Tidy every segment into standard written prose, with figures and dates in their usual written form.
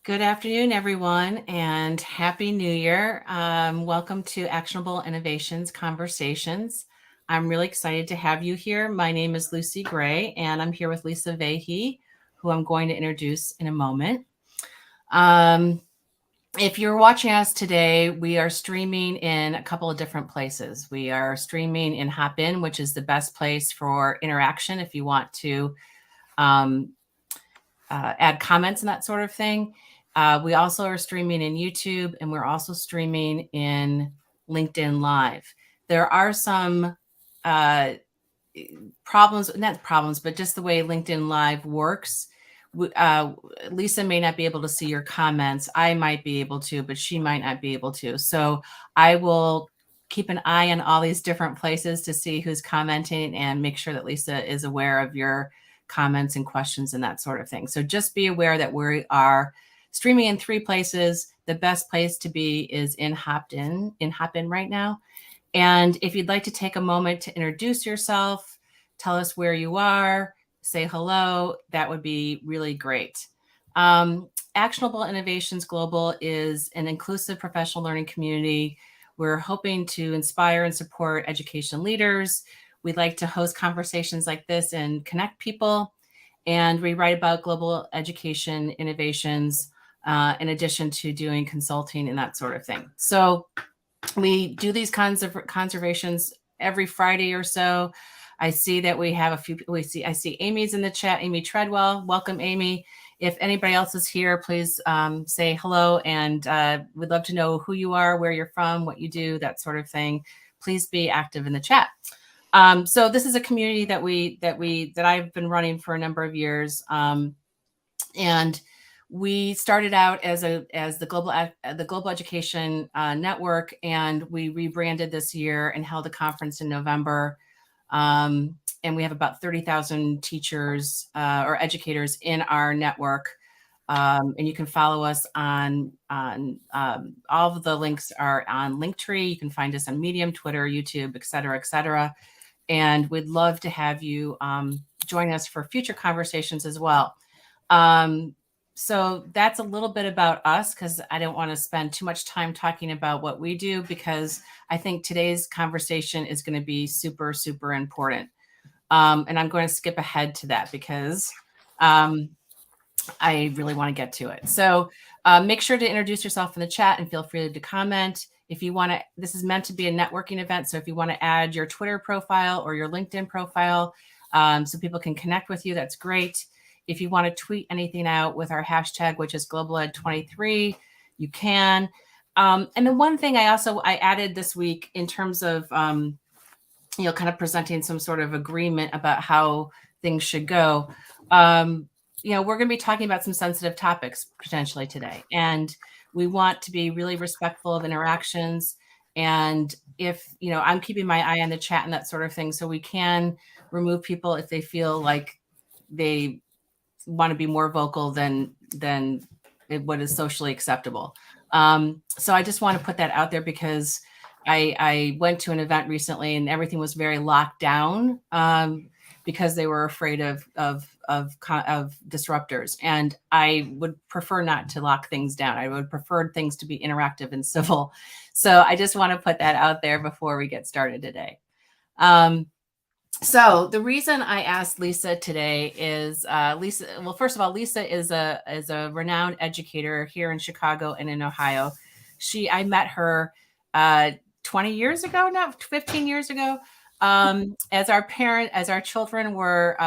Good afternoon, everyone, and Happy New Year. Welcome to Actionable Innovations Conversations. I'm really excited to have you here. My name is Lucy Gray, and I'm here with Lisa Vahey, who I'm going to introduce in a moment. Um, if you're watching us today, we are streaming in a couple of different places. We are streaming in Hopin, which is the best place for interaction if you want to um, add comments and that sort of thing. We also are streaming in YouTube, and we're also streaming in LinkedIn Live. There are some uh, problems, not problems, but just the way LinkedIn Live works. Uh, Lisa may not be able to see your comments. I might be able to, but she might not be able to. So I will keep an eye on all these different places to see who's commenting and make sure that Lisa is aware of your comments and questions and that sort of thing. So just be aware that we are streaming in 3 places. The best place to be is in Hopin right now. And if you'd like to take a moment to introduce yourself, tell us where you are, say hello, that would be really great. Actionable Innovations Global is an inclusive professional learning community. We're hoping to inspire and support education leaders. We'd like to host conversations like this and connect people. And we write about global education innovations in addition to doing consulting and that sort of thing. So we do these kinds of conservations every Friday or so. I see that we have a few. I see Amy's in the chat. Amy Treadwell, welcome, Amy. If anybody else is here, please say hello, and we'd love to know who you are, where you're from, what you do, that sort of thing. Please be active in the chat. So this is a community that I've been running for a number of years, and we started out as the global education network, and we rebranded this year and held a conference in November. And we have about 30,000 teachers or educators in our network. And you can follow us on all of the links are on Linktree. You can find us on Medium, Twitter, YouTube, et cetera, et cetera. And we'd love to have you join us for future conversations as well. So that's a little bit about us, because I don't want to spend too much time talking about what we do, because I think today's conversation is going to be super, super important. And I'm going to skip ahead to that because I really want to get to it. So make sure to introduce yourself in the chat and feel free to comment. If you want to, this is meant to be a networking event. So if you want to add your Twitter profile or your LinkedIn profile so people can connect with you, that's great. If you want to tweet anything out with our hashtag, which is GlobalEd23, you can. And the one thing I added this week in terms of, kind of presenting some sort of agreement about how things should go. We're going to be talking about some sensitive topics potentially today. And we want to be really respectful of interactions. And if, I'm keeping my eye on the chat and that sort of thing, so we can remove people if they feel like they want to be more vocal than what is socially acceptable. So I just want to put that out there, because I went to an event recently and everything was very locked down because they were afraid of disruptors. And I would prefer not to lock things down. I would prefer things to be interactive and civil. So I just want to put that out there before we get started today. So the reason I asked Lisa today is Lisa. Well, first of all, Lisa is a renowned educator here in Chicago and in Ohio. I met her 20 years ago, now 15 years ago, as our children were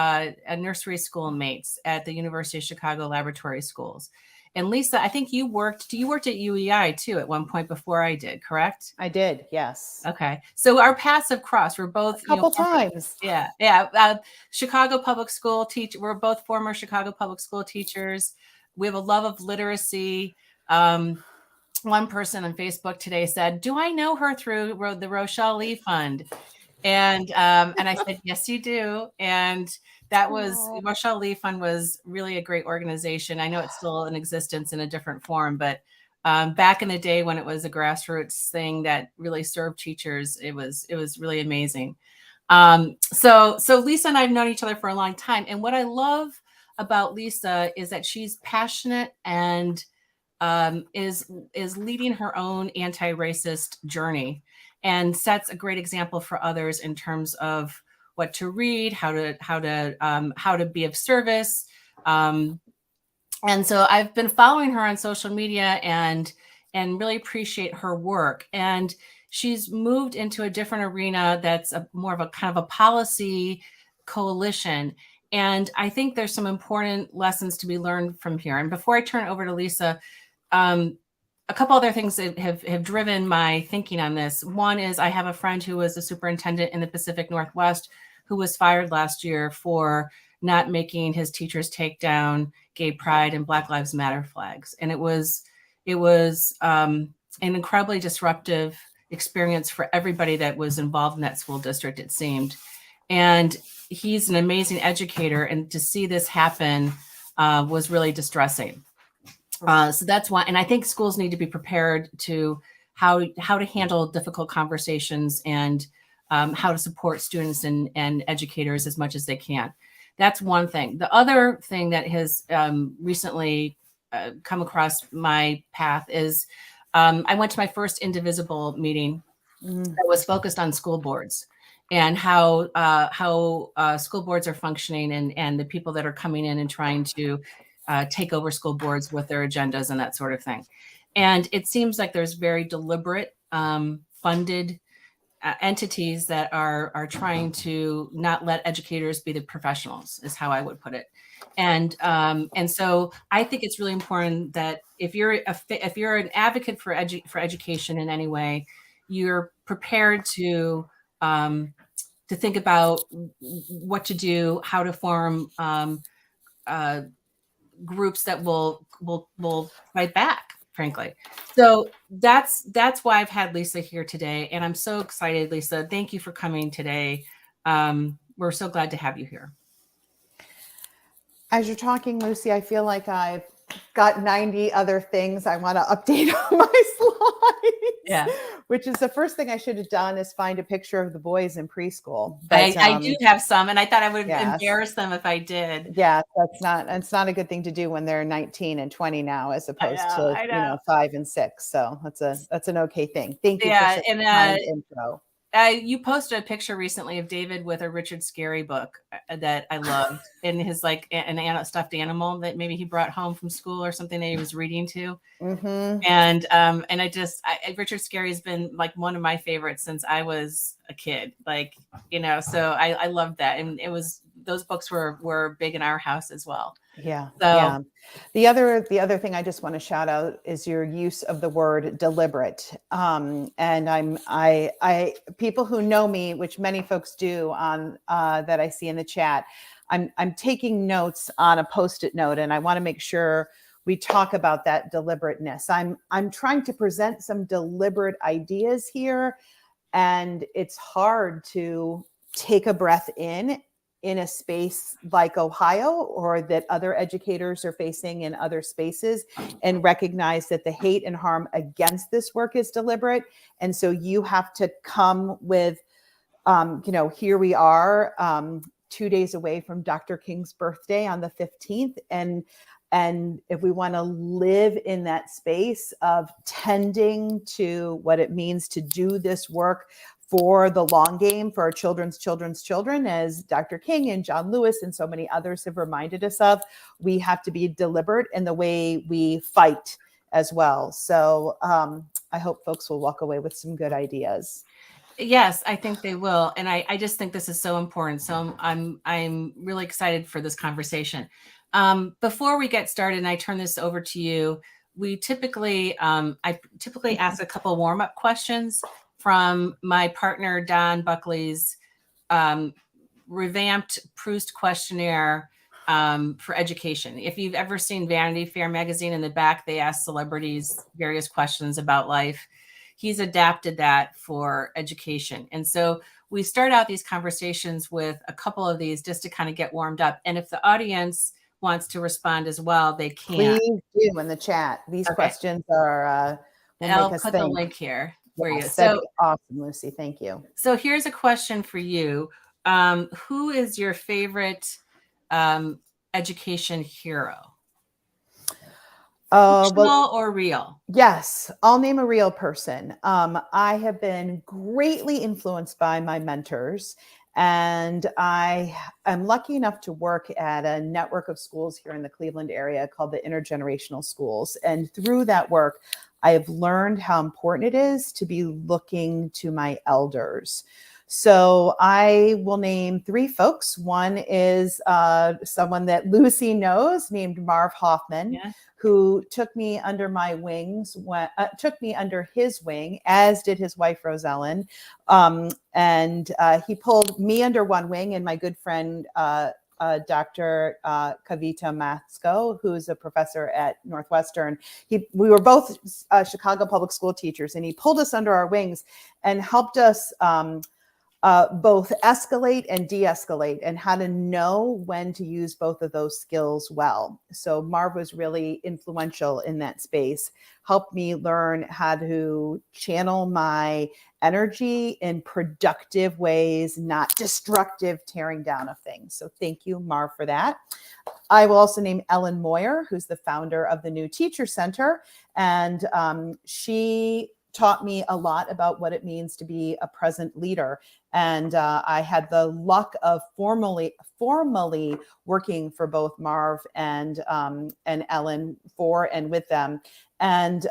nursery school mates at the University of Chicago Laboratory Schools. And Lisa, I think you worked at UEI too at one point before I did, correct? I did, yes. Okay. So our paths have crossed. We're both a couple times. Yeah. Chicago public school teacher. We're both former Chicago public school teachers. We have a love of literacy. One person on Facebook today said, "Do I know her through the Rochelle Lee Fund?" And I said, "Yes, you do." And that was Rochelle Lee Fund was really a great organization. I know it's still in existence in a different form, but back in the day when it was a grassroots thing that really served teachers, it was really amazing. So Lisa and I have known each other for a long time. And what I love about Lisa is that she's passionate and is leading her own anti-racist journey and sets a great example for others in terms of what to read, how to be of service. And so I've been following her on social media and really appreciate her work. And she's moved into a different arena that's more of a kind of a policy coalition. And I think there's some important lessons to be learned from here. And before I turn it over to Lisa, a couple other things that have driven my thinking on this. One is I have a friend who was a superintendent in the Pacific Northwest who was fired last year for not making his teachers take down gay pride and Black Lives Matter flags. And it was an incredibly disruptive experience for everybody that was involved in that school district, it seemed. And he's an amazing educator. And to see this happen was really distressing. So that's why, and I think schools need to be prepared to how to handle difficult conversations and how to support students and educators as much as they can. That's one thing. The other thing that has recently come across my path is I went to my first Indivisible meeting that was focused on school boards and how school boards are functioning and the people that are coming in and trying to take over school boards with their agendas and that sort of thing. And it seems like there's very deliberate funded entities that are trying to not let educators be the professionals, is how I would put it. And so I think it's really important that if you're an advocate for education in any way, you're prepared to think about what to do, how to form groups that will fight back, frankly. So that's why I've had Lisa here today. And I'm so excited, Lisa. Thank you for coming today. We're so glad to have you here. As you're talking, Lucy, I feel like I've got 90 other things I want to update on my slides. Yeah. Which is the first thing I should have done is find a picture of the boys in preschool. But, I do have some, and I thought I would yes. embarrass them if I did. Yeah, it's not a good thing to do when they're 19 and 20 now, as opposed to 5 and 6. So that's an okay thing. Thank you for such a kind intro. You posted a picture recently of David with a Richard Scarry book that I loved, and his like an stuffed animal that maybe he brought home from school or something that he was reading to. Mm-hmm. And Richard Scarry has been like one of my favorites since I was a kid. Like, so I loved that, and those books were big in our house as well. Yeah. So, yeah. The other thing I just want to shout out is your use of the word deliberate. And I people who know me, which many folks do on that I see in the chat, I'm taking notes on a Post-it note, and I want to make sure we talk about that deliberateness. I'm trying to present some deliberate ideas here, and it's hard to take a breath in a space like Ohio, or that other educators are facing in other spaces, and recognize that the hate and harm against this work is deliberate. And so you have to come with, here we are 2 days away from Dr. King's birthday on the 15th. And if we want to live in that space of tending to what it means to do this work for the long game, for our children's children, as Dr. King and John Lewis and so many others have reminded us of, we have to be deliberate in the way we fight as well. So I hope folks will walk away with some good ideas. Yes, I think they will. And I just think this is so important. So I'm really excited for this conversation. Before we get started, and I turn this over to you, I typically ask a couple warm-up questions from my partner, Don Buckley's revamped Proust questionnaire for education. If you've ever seen Vanity Fair magazine, in the back, they ask celebrities various questions about life. He's adapted that for education. And so we start out these conversations with a couple of these just to kind of get warmed up. And if the audience wants to respond as well, they can. Please do in the chat. These questions are, I'll put the link here for you. So awesome, Lucy. Thank you. So here's a question for you. Who is your favorite education hero? Well, Fictional or real? yes, I'll name a real person. I have been greatly influenced by my mentors, and I am lucky enough to work at a network of schools here in the Cleveland area called the Intergenerational Schools. And through that work, I have learned how important it is to be looking to my elders. So I will name three folks. One is someone that Lucy knows, named Marv Hoffman. Yeah. Who took me under my wings, took me under his wing, as did his wife, Rosellen. And he pulled me under one wing and my good friend, Dr. Kavita Matsko, who's a professor at Northwestern. We were both Chicago public school teachers, and he pulled us under our wings and helped us both escalate and de-escalate, and how to know when to use both of those skills well. So Marv was really influential in that space, helped me learn how to channel my energy in productive ways, not destructive tearing down of things. So thank you, Marv, for that. I will also name Ellen Moyer, who's the founder of the New Teacher Center. And she taught me a lot about what it means to be a present leader. And I had the luck of formally working for both Marv and Ellen, for and with them. And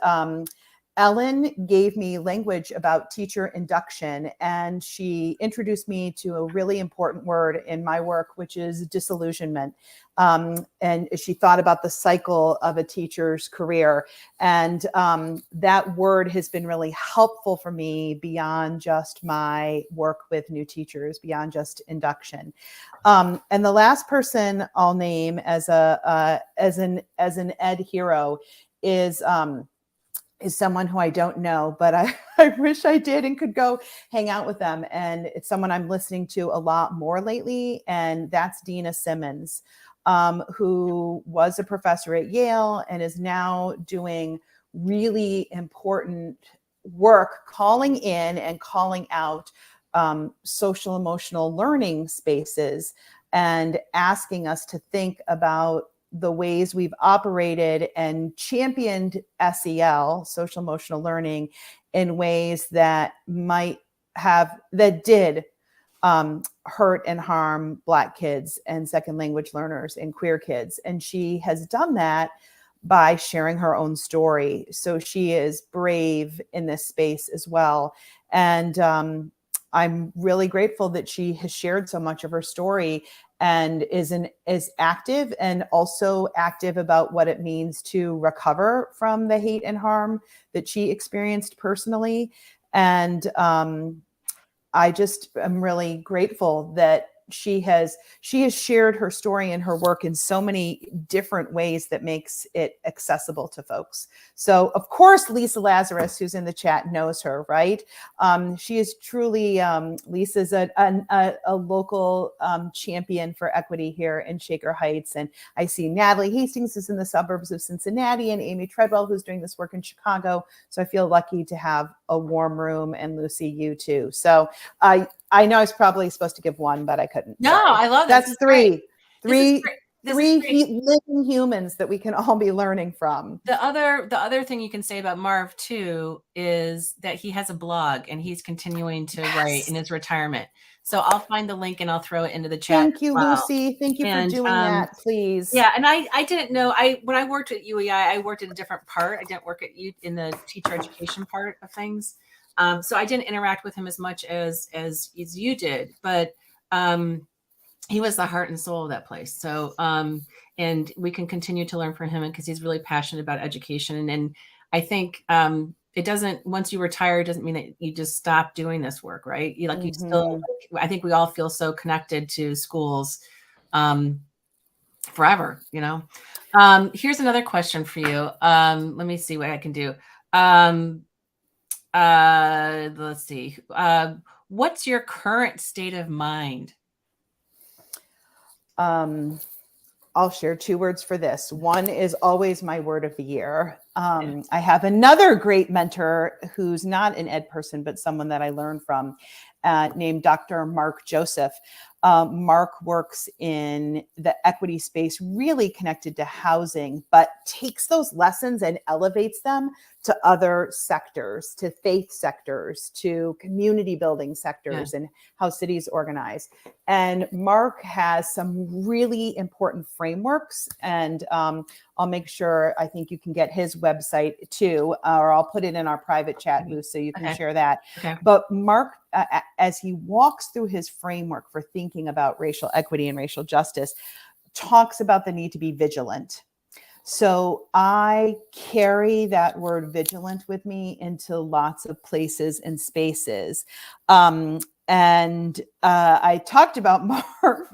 Ellen gave me language about teacher induction, and she introduced me to a really important word in my work, which is disillusionment. And she thought about the cycle of a teacher's career. And that word has been really helpful for me beyond just my work with new teachers, beyond just induction. And the last person I'll name as an ed hero is someone who I don't know, but I wish I did and could go hang out with them. And it's someone I'm listening to a lot more lately. And that's Dina Simmons, who was a professor at Yale and is now doing really important work, calling in and calling out social emotional learning spaces and asking us to think about the ways we've operated and championed SEL, social emotional learning, in ways that did hurt and harm Black kids and second language learners and queer kids. And she has done that by sharing her own story. So she is brave in this space as well. And I'm really grateful that she has shared so much of her story and is active, and also active about what it means to recover from the hate and harm that she experienced personally. And I just am really grateful that she has shared her story and her work in so many different ways that makes it accessible to folks. So of course, Lisa Lazarus, who's in the chat, knows her, right? She is truly, Lisa's a local champion for equity here in Shaker Heights. And I see Natalie Hastings is in the suburbs of Cincinnati, and Amy Treadwell, who's doing this work in Chicago. So I feel lucky to have a warm room, and Lucy, you too. So I know I was probably supposed to give one, but I couldn't. No, Sorry. I love that. That's three. Three Living humans that we can all be learning from. The other thing you can say about Marv too is that he has a blog and he's continuing to write in his retirement. So I'll find the link and I'll throw it into the chat. Thank you, Lucy. Thank you for doing that, please. Yeah, and I didn't know. When I worked at UEI, I worked in a different part. I didn't work at in the teacher education part of things. So I didn't interact with him as much as you did, but he was the heart and soul of that place. So and we can continue to learn from him because he's really passionate about education. And I think it doesn't, once you retire, it doesn't mean that you just stop doing this work, right? You still, I think we all feel so connected to schools forever, you know. Here's another question for you. Let me see what I can do. Let's see. What's your current state of mind? I'll share two words for this. One is always my word of the year. I have another great mentor who's not an ed person, but someone that I learned from, named Dr. Mark Joseph. Mark works in the equity space, really connected to housing, but takes those lessons and elevates them to other sectors, to faith sectors, to community building sectors, and how cities organize. And Mark has some really important frameworks, and I'll make sure, I think you can get his website too, or I'll put it in our private chat, Lou, so you can share that. But Mark, as he walks through his framework for thinking about racial equity and racial justice, talks about the need to be vigilant. So I carry that word vigilant with me into lots of places and spaces. And I talked about Mark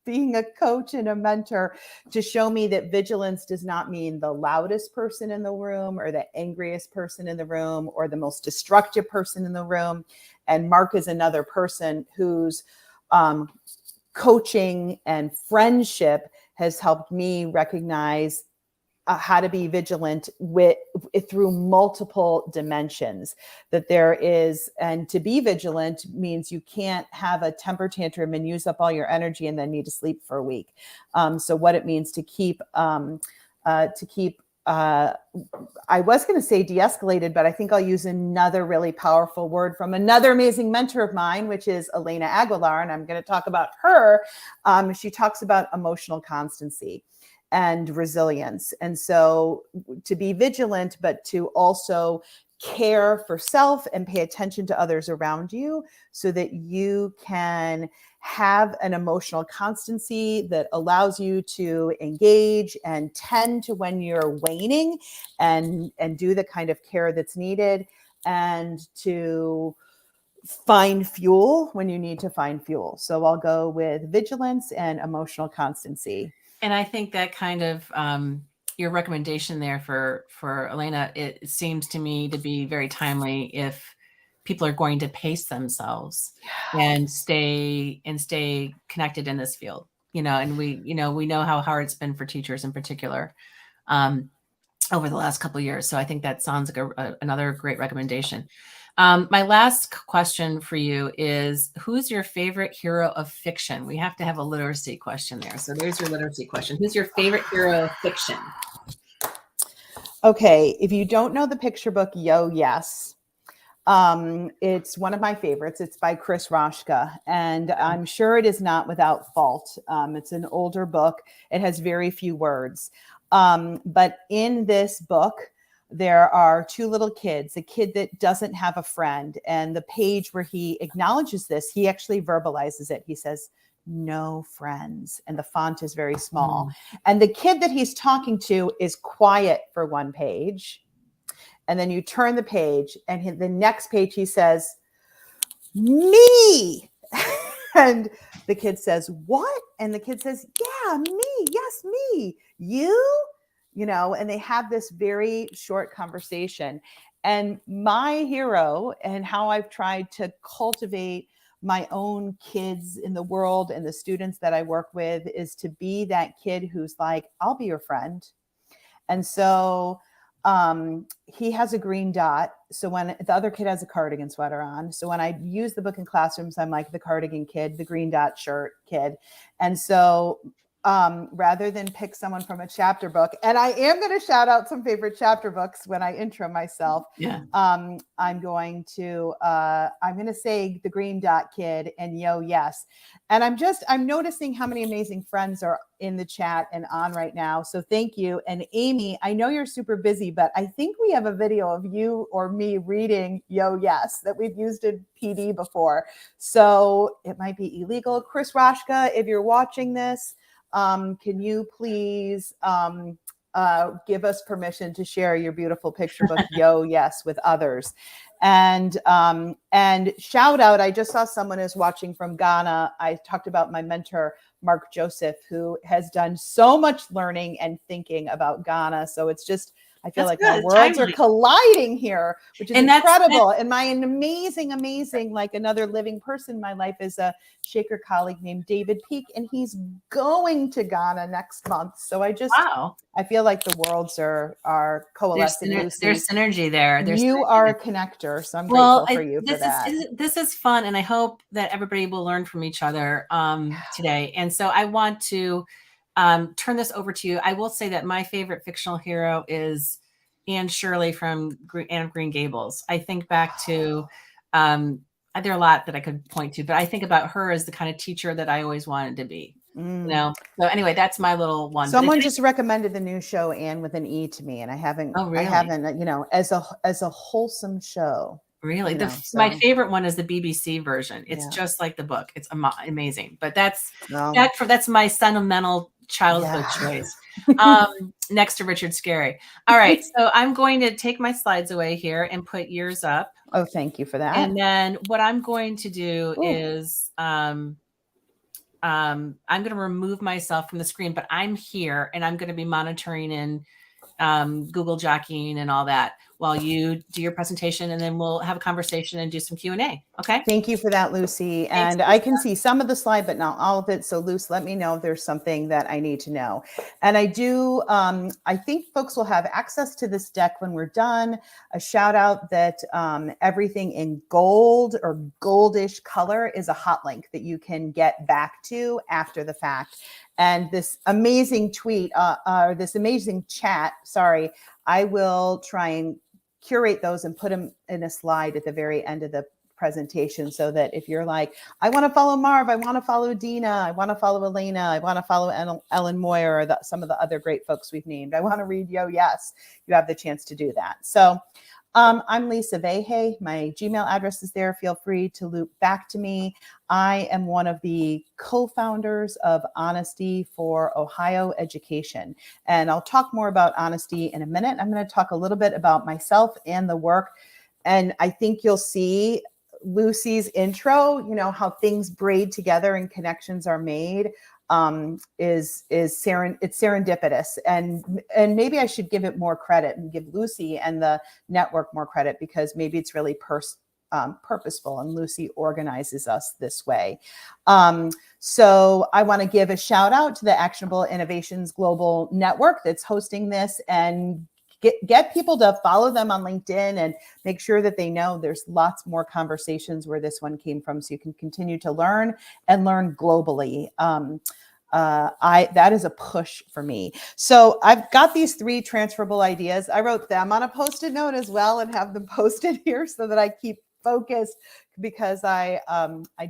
being a coach and a mentor to show me that vigilance does not mean the loudest person in the room or the angriest person in the room or the most destructive person in the room. And Mark is another person whose coaching and friendship has helped me recognize how to be vigilant through multiple dimensions. That there is, and to be vigilant means you can't have a temper tantrum and use up all your energy and then need to sleep for a week. So what it means to keep, I was going to say de-escalated, but I think I'll use another really powerful word from another amazing mentor of mine, which is Elena Aguilar, and I'm going to talk about her. She talks about emotional constancy and resilience. And so to be vigilant, but to also care for self and pay attention to others around you so that you can have an emotional constancy that allows you to engage and tend to when you're waning and do the kind of care that's needed, and to find fuel when you need to find fuel. So I'll go with vigilance and emotional constancy. And I think that kind of your recommendation there for Elena, it seems to me to be very timely if people are going to pace themselves and stay connected in this field. And we know how hard it's been for teachers in particular over the last couple of years. So I think that sounds like another great recommendation. My last question for you is, who's your favorite hero of fiction? We have to have a literacy question there. So there's your literacy question. Who's your favorite hero of fiction? Okay. If you don't know the picture book, Yo, Yes. It's one of my favorites. It's by Chris Roshka, and I'm sure it is not without fault. It's an older book. It has very few words. But in this book, there are two little kids, a kid that doesn't have a friend. And the page where he acknowledges this, he actually verbalizes it. He says, no friends. And the font is very small. And the kid that he's talking to is quiet for one page. And then you turn the page, and the next page he says, me. And the kid says, what? And the kid says, yeah, me. Yes, me. You? And they have this very short conversation. And my hero, and how I've tried to cultivate my own kids in the world and the students that I work with, is to be that kid who's like, I'll be your friend. And so he has a green dot. So when the other kid has a cardigan sweater on. So when I use the book in classrooms, I'm like the cardigan kid, the green dot shirt kid. And so rather than pick someone from a chapter book, and I am going to shout out some favorite chapter books when I intro myself. I'm going to say the green dot kid and Yo, Yes. And I'm noticing how many amazing friends are in the chat and on right now. So thank you. And Amy, I know you're super busy, but I think we have a video of you or me reading Yo, Yes that we've used in PD before. So it might be illegal. Chris Roshka, if you're watching this, can you please give us permission to share your beautiful picture book, Yo, Yes, with others? And shout out, I just saw someone is watching from Ghana. I talked about my mentor, Mark Joseph, who has done so much learning and thinking about Ghana. So it's just I feel That's like our good. worlds are Timely. colliding here, which is And incredible. And my amazing, like another living person in my life is a Shaker colleague named David Peak, and he's going to Ghana next month. So wow. I feel like the worlds are coalescing, Lucy. There's synergy there. You are a connector, so I'm Well, grateful for you for that. This is fun, and I hope that everybody will learn from each other today. And so I want to turn this over to you. I will say that my favorite fictional hero is Anne Shirley from Anne of Green Gables. I think back to there are a lot that I could point to, but I think about her as the kind of teacher that I always wanted to be. You know. So anyway, that's my little one. Someone just recommended the new show Anne with an E to me, and I haven't. Oh, really? I haven't. You know, as a wholesome show. Really, you know, my favorite one is the BBC version. It's just like the book. It's amazing. But that's my sentimental childhood choice. Next to Richard Scarry. All right, so I'm going to take my slides away here and put yours up. Oh, thank you for that. And then what I'm going to do is I'm going to remove myself from the screen, but I'm here and I'm going to be monitoring and Google jockeying and all that while you do your presentation, and then we'll have a conversation and do some Q&A. Okay. Thank you for that, Lucy. And I can see some of the slide, but not all of it. So Luce, let me know if there's something that I need to know. And I do, I think folks will have access to this deck when we're done. A shout out that everything in gold or goldish color is a hot link that you can get back to after the fact. And this amazing tweet, or this amazing chat, sorry, I will try and curate those and put them in a slide at the very end of the presentation, so that if you're like, I want to follow Marv, I want to follow Dina, I want to follow Elena, I want to follow Ellen Moyer, or some of the other great folks we've named, I want to read Yo Yes, you have the chance to do that. So I'm Lisa Veje. My Gmail address is there. Feel free to loop back to me. I am one of the co-founders of Honesty for Ohio Education. And I'll talk more about honesty in a minute. I'm going to talk a little bit about myself and the work. And I think you'll see Lucy's intro, you know, how things braid together and connections are made. It's serendipitous, and maybe I should give it more credit and give Lucy and the network more credit, because maybe it's really purposeful, and Lucy organizes us this way. So I want to give a shout out to the Actionable Innovations Global Network that's hosting this, and get people to follow them on LinkedIn and make sure that they know there's lots more conversations where this one came from, so you can continue to learn and learn globally. That is a push for me. So I've got these 3 transferable ideas. I wrote them on a Post-it note as well and have them posted here so that I keep focused, because I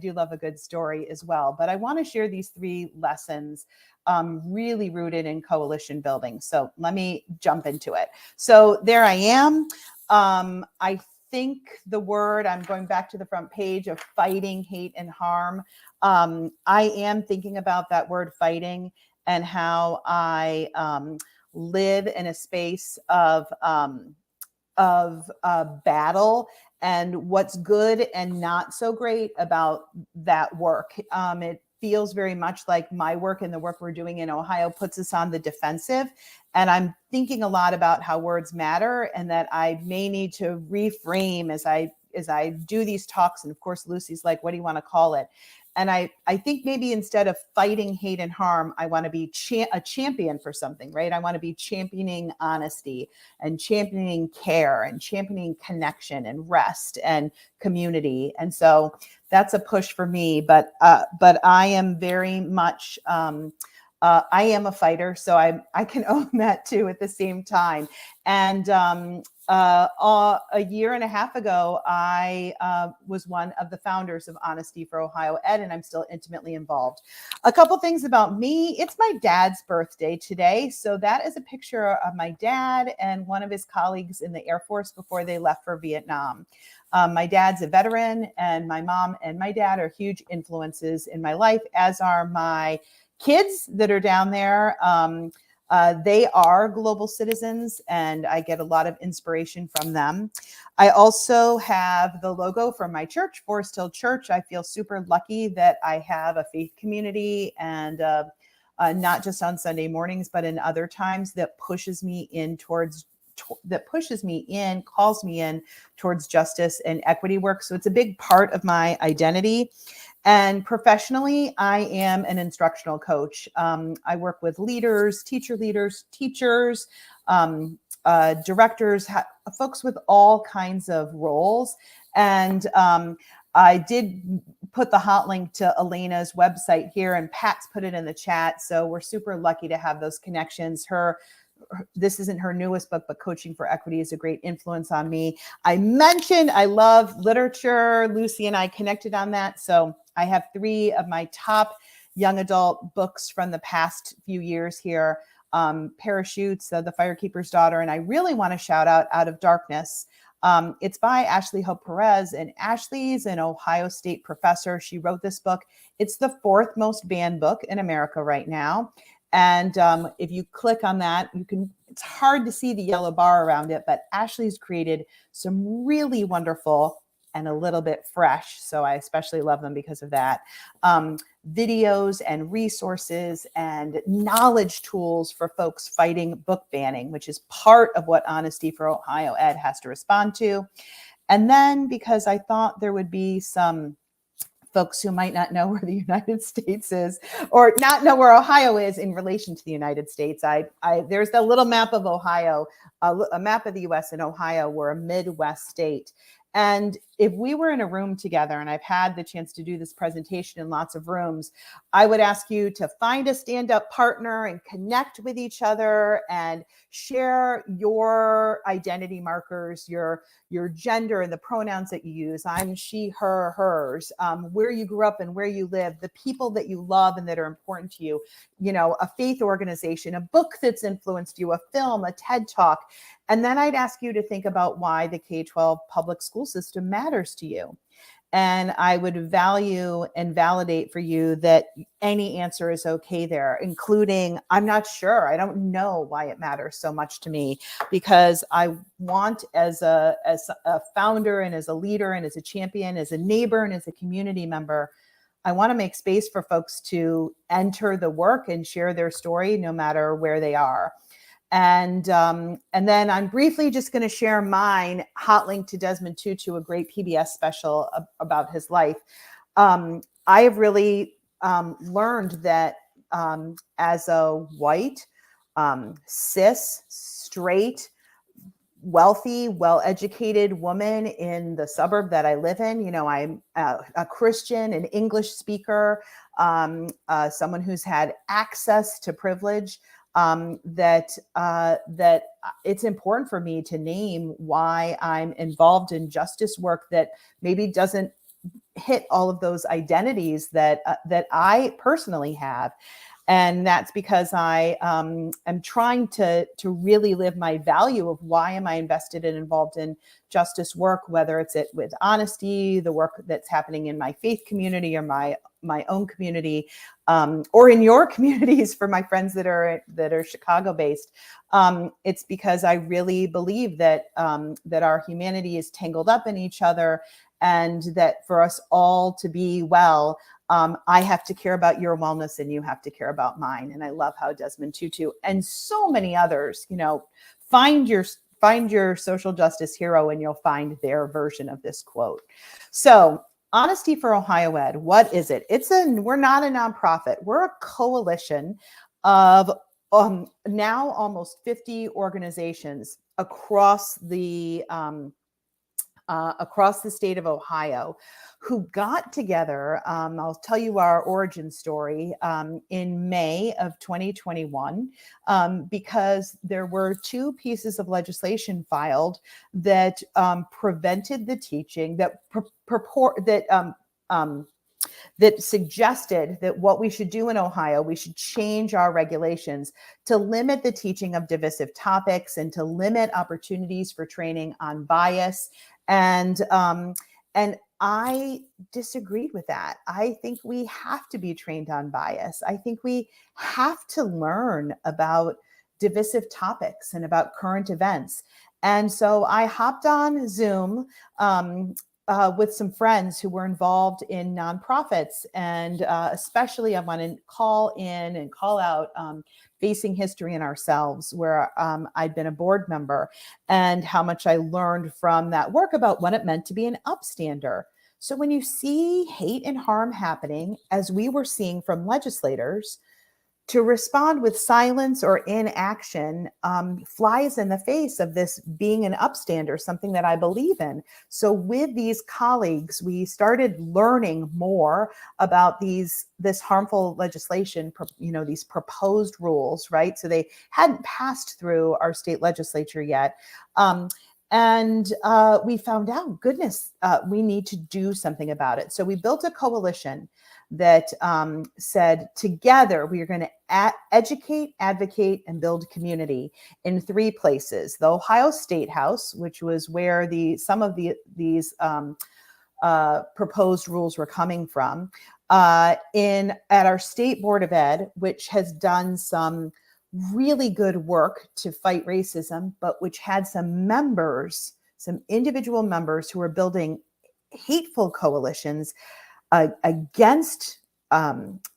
do love a good story as well. But I want to share these 3 lessons really rooted in coalition building. So let me jump into it. So there I am. I think the word, I'm going back to the front page of fighting hate and harm. I am thinking about that word fighting and how I live in a space of battle, and what's good and not so great about that work. It feels very much like my work and the work we're doing in Ohio puts us on the defensive. And I'm thinking a lot about how words matter, and that I may need to reframe as I do these talks. And of course, Lucy's like, what do you want to call it? And I think maybe instead of fighting hate and harm, I want to be a champion for something, right? I want to be championing honesty and championing care and championing connection and rest and community. And so that's a push for me. But I am very much, I am a fighter, so I can own that too at the same time. And a year and a half ago, I was one of the founders of Honesty for Ohio Ed, and I'm still intimately involved. A couple things about me. It's my dad's birthday today. So that is a picture of my dad and one of his colleagues in the Air Force before they left for Vietnam. My dad's a veteran, and my mom and my dad are huge influences in my life, as are my kids that are down there. They are global citizens, and I get a lot of inspiration from them. I also have the logo from my church, Forest Hill Church. I feel super lucky that I have a faith community, and not just on Sunday mornings, but in other times, that pushes me in towards that pushes me in, calls me in towards justice and equity work. So it's a big part of my identity. And professionally, I am an instructional coach. I work with leaders, teachers, directors, folks with all kinds of roles. And I did put the hot link to Elena's website here, and Pat's put it in the chat. So we're super lucky to have those connections. This isn't her newest book, but Coaching for Equity is a great influence on me. I mentioned I love literature. Lucy and I connected on that. So I have 3 of my top young adult books from the past few years here. Parachutes, The Firekeeper's Daughter, and I really want to shout Out of Darkness. It's by Ashley Hope Perez, and Ashley's an Ohio State professor. She wrote this book. It's the 4th most banned book in America right now. And if you click on that, it's hard to see the yellow bar around it, but Ashley's created some really wonderful and a little bit fresh, so I especially love them because of that, videos and resources and knowledge tools for folks fighting book banning, which is part of what Honesty for Ohio Ed has to respond to. And then, because I thought there would be some folks who might not know where the United States is, or not know where Ohio is in relation to the United States. There's the little map of Ohio, a map of the US, and Ohio. We're a Midwest state. And if we were in a room together, and I've had the chance to do this presentation in lots of rooms, I would ask you to find a stand-up partner and connect with each other and share your identity markers, your gender and the pronouns that you use. I'm she, her, hers, where you grew up and where you live, the people that you love and that are important to you, a faith organization, a book that's influenced you, a film, a TED Talk. And then I'd ask you to think about why the K-12 public school system matters to you. And I would value and validate for you that any answer is okay there, including, I'm not sure, I don't know why it matters so much to me, because I want, as a founder and as a leader and as a champion, as a neighbor and as a community member, I want to make space for folks to enter the work and share their story no matter where they are. And then I'm briefly just going to share mine, hot link to Desmond Tutu, a great PBS special about his life. I have really learned that as a white, cis, straight, wealthy, well-educated woman in the suburb that I live in, I'm a Christian, an English speaker, someone who's had access to privilege. That it's important for me to name why I'm involved in justice work that maybe doesn't hit all of those identities that I personally have. And that's because I am trying to really live my value of why am I invested and involved in justice work, whether it's with Honesty, the work that's happening in my faith community or my own community, or in your communities for my friends that are Chicago based. It's because I really believe that our humanity is tangled up in each other, and that for us all to be well, I have to care about your wellness and you have to care about mine. And I love how Desmond Tutu and so many others, find your social justice hero and you'll find their version of this quote. So Honesty for Ohio Ed, what is it? We're not a nonprofit. We're a coalition of now almost 50 organizations across the state of Ohio, who got together. I'll tell you our origin story in May of 2021, because there were 2 pieces of legislation filed that prevented the teaching that suggested that what we should do in Ohio, we should change our regulations to limit the teaching of divisive topics and to limit opportunities for training on bias. And I disagreed with that. I think we have to be trained on bias. I think we have to learn about divisive topics and about current events. And so I hopped on Zoom with some friends who were involved in nonprofits. And especially I want to call in and call out facing history in ourselves, where I'd been a board member, and how much I learned from that work about what it meant to be an upstander. So when you see hate and harm happening, as we were seeing from legislators, to respond with silence or inaction flies in the face of this being an upstander, something that I believe in. So with these colleagues, we started learning more about this harmful legislation, these proposed rules, right? So they hadn't passed through our state legislature yet. And we found out, goodness, we need to do something about it. So we built a coalition that said, together we are going to educate, advocate, and build community in 3 places: the Ohio State House, which was where some of these proposed rules were coming from, at our State Board of Ed, which has done some really good work to fight racism, but which had some individual members who were building hateful coalitions against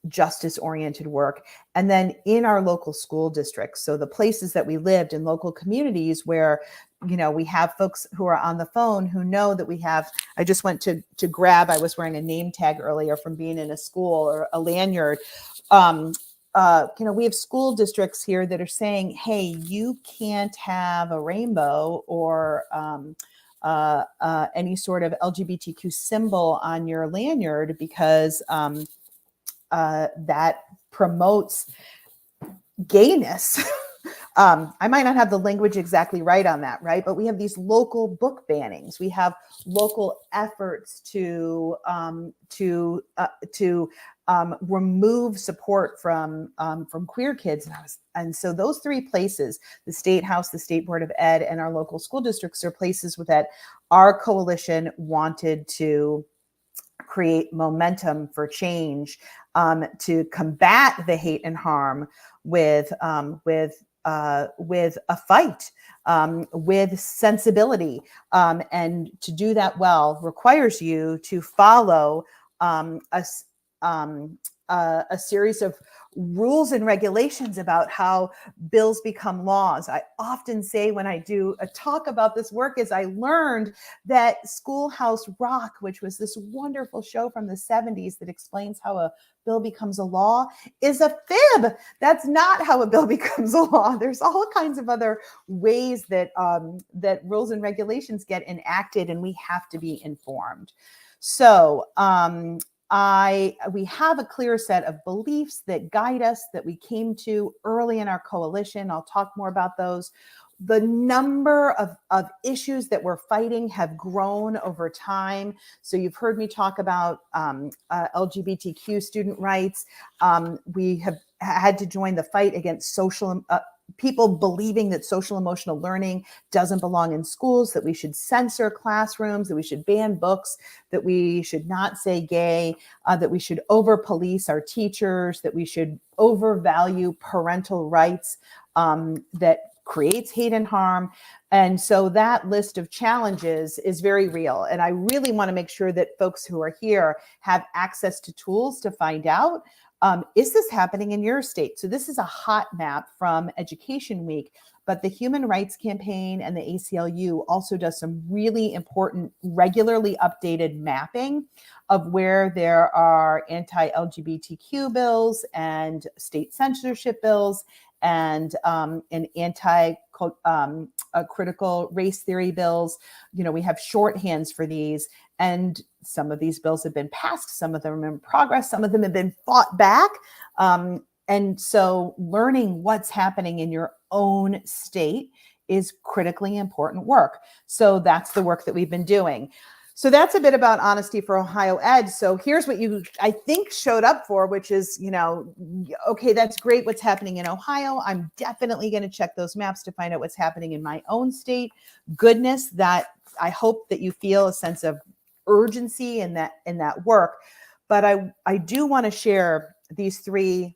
justice-oriented work. And then in our local school districts, so the places that we lived in local communities where, we have folks who are on the phone who know that we have, I just went to grab, I was wearing a name tag earlier from being in a school, or a lanyard. We have school districts here that are saying, hey, you can't have a rainbow or any sort of LGBTQ symbol on your lanyard because that promotes gayness. I might not have the language exactly right on that, right? But we have these local book bannings. We have local efforts to remove support from queer kids. And so those 3 places, the State House, the State Board of Ed, and our local school districts, are places that our coalition wanted to create momentum for change, to combat the hate and harm with a fight, with sensibility. And to do that well requires you to follow a series of rules and regulations about how bills become laws. I often say when I do a talk about this work is I learned that Schoolhouse Rock, which was this wonderful show from the 70s that explains how a bill becomes a law, is a fib. That's not how a bill becomes a law. There's all kinds of other ways that that rules and regulations get enacted, and we have to be informed. So we have a clear set of beliefs that guide us, that we came to early in our coalition. I'll talk more about those. The number of issues that we're fighting have grown over time. So you've heard me talk about LGBTQ student rights. We have had to join the fight against people believing that social emotional learning doesn't belong in schools, that we should censor classrooms, that we should ban books, that we should not say gay, that we should over-police our teachers, that we should overvalue parental rights, that creates hate and harm. And so that list of challenges is very real. And I really want to make sure that folks who are here have access to tools to find out, is this happening in your state? So this is a hot map from Education Week, but the Human Rights Campaign and the ACLU also does some really important, regularly updated mapping of where there are anti-LGBTQ bills and state censorship bills and critical race theory bills. We have shorthands for these, and some of these bills have been passed, some of them are in progress, some of them have been fought back. And so learning what's happening in your own state is critically important work. So that's the work that we've been doing. So that's a bit about Honesty for Ohio Ed. So here's what you, I think, showed up for, which is, okay, that's great what's happening in Ohio. I'm definitely going to check those maps to find out what's happening in my own state. Goodness, that I hope that you feel a sense of urgency in that work. But I do want to share these 3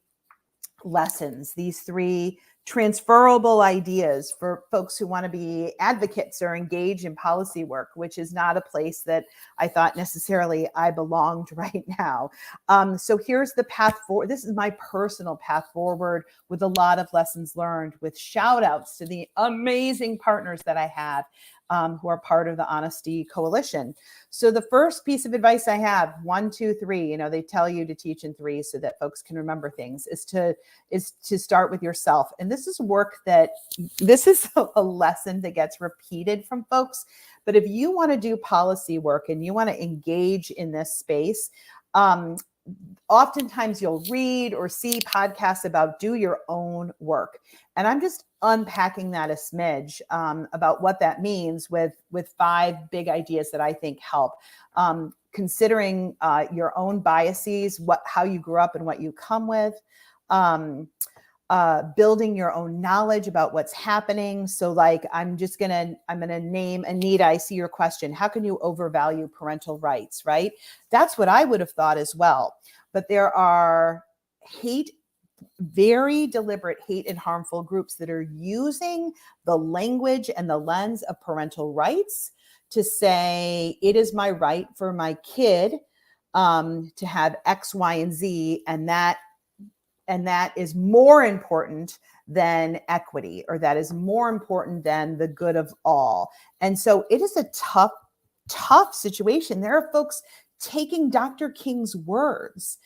lessons, these 3 transferable ideas for folks who want to be advocates or engage in policy work, which is not a place that I thought necessarily I belonged right now. So here's the path forward. This is my personal path forward with a lot of lessons learned, with shout outs to the amazing partners that I have who are part of the Honesty Coalition. So the first piece of advice I have, 1, 2, 3, they tell you to teach in 3 so that folks can remember things, is to start with yourself. And this is a lesson that gets repeated from folks. But if you want to do policy work and you want to engage in this space, oftentimes you'll read or see podcasts about do your own work. And I'm just unpacking that a smidge about what that means with 5 big ideas that I think help. Considering your own biases, how you grew up and what you come with, building your own knowledge about what's happening. So like, I'm gonna name Anita, I see your question. How can you overvalue parental rights, right? That's what I would have thought as well. But there are very deliberate hate and harmful groups that are using the language and the lens of parental rights to say, it is my right for my kid to have X, Y, and Z, and that is more important than equity, or that is more important than the good of all. And so it is a tough situation. There are folks taking Dr. King's words,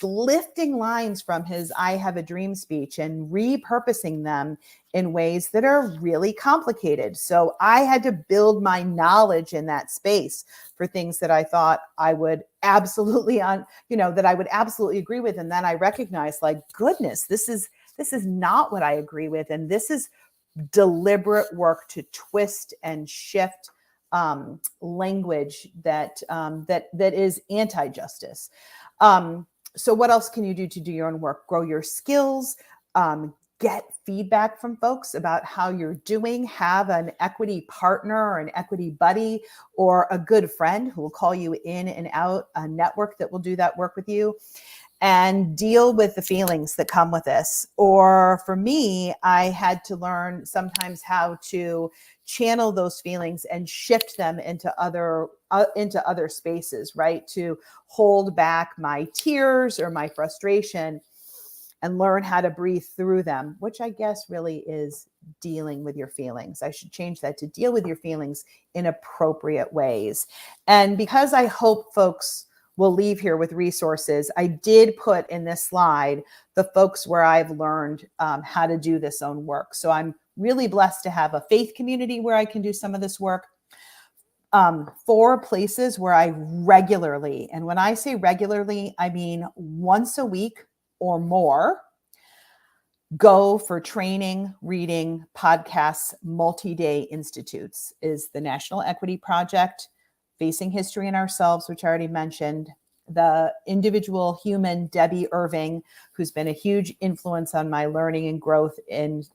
lifting lines from his I Have a Dream speech and repurposing them in ways that are really complicated. So I had to build my knowledge in that space for things that I thought I would absolutely that I would absolutely agree with. And then I recognized, like, goodness, this is not what I agree with. And this is deliberate work to twist and shift language that is anti-justice. So what else can you do to do your own work? Grow your skills, get feedback from folks about how you're doing, have an equity partner or an equity buddy or a good friend who will call you in and out, a network that will do that work with you, and deal with the feelings that come with this. Or for me, I had to learn sometimes how to channel those feelings and shift them into other spaces, right? To hold back my tears or my frustration and learn how to breathe through them, which I guess really is dealing with your feelings. I should change that to deal with your feelings in appropriate ways. And because I hope folks will leave here with resources, I did put in this slide the folks where I've learned how to do this own work. So I'm really blessed to have a faith community where I can do some of this work. 4 places where I regularly, and when I say regularly, I mean once a week or more, go for training, reading, podcasts, multi-day institutes is the National Equity Project, Facing History and Ourselves, which I already mentioned, the individual human Debbie Irving, who's been a huge influence on my learning and growth in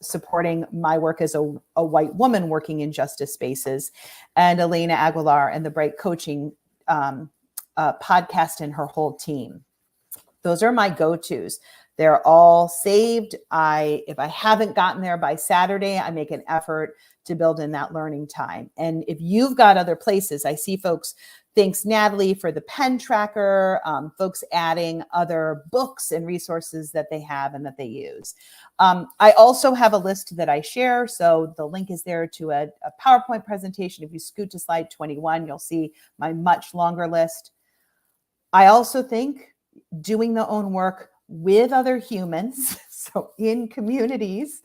supporting my work as a white woman working in justice spaces, and Elena Aguilar and the Bright Coaching podcast and her whole team. Those are my go-tos. They're all saved. If I haven't gotten there by Saturday, I make an effort to build in that learning time. And if you've got other places, I see folks, thanks Natalie for the pen tracker, folks adding other books and resources that they have and that they use. I also have a list that I share. So the link is there to a PowerPoint presentation. If you scoot to slide 21, you'll see my much longer list. I also think doing the own work with other humans, so in communities,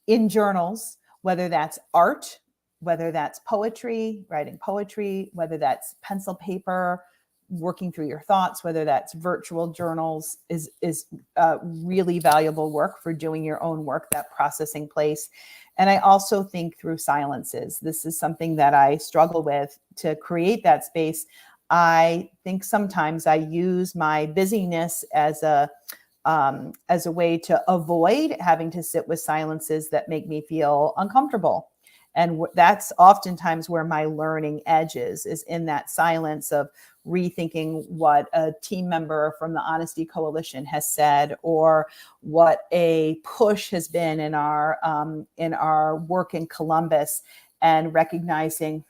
in journals, whether that's art, whether that's poetry, writing poetry, whether that's pencil paper, working through your thoughts, whether that's virtual journals, is really valuable work for doing your own work, that processing place. And I also think through silences. This is something that I struggle with to create that space. I think sometimes I use my busyness as a way to avoid having to sit with silences that make me feel uncomfortable. And that's oftentimes where my learning edges is in that silence of rethinking what a team member from the Honesty Coalition has said, or what a push has been in our work in Columbus, and recognizing,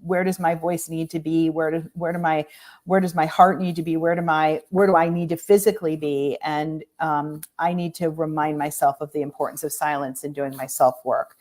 where does my voice need to be? Where does my heart need to be? Where do I need to physically be? And I need to remind myself of the importance of silence in doing my self-work.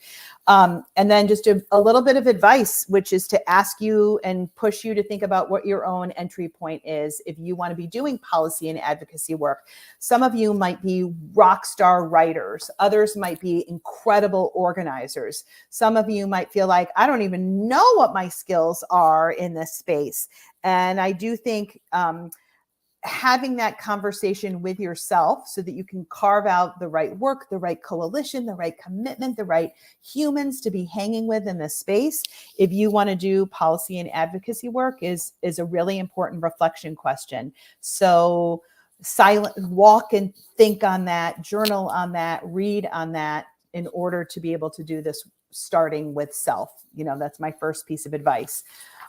And then just a little bit of advice, which is to ask you and push you to think about what your own entry point is if you want to be doing policy and advocacy work. Some of you might be rock star writers. Others might be incredible organizers. Some of you might feel like, I don't even know what my skills are in this space. And I do think having that conversation with yourself so that you can carve out the right work, the right coalition, the right commitment, the right humans to be hanging with in this space, if you want to do policy and advocacy work, is a really important reflection question. So walk and think on that, journal on that, read on that, in order to be able to do this, starting with self. That's my first piece of advice.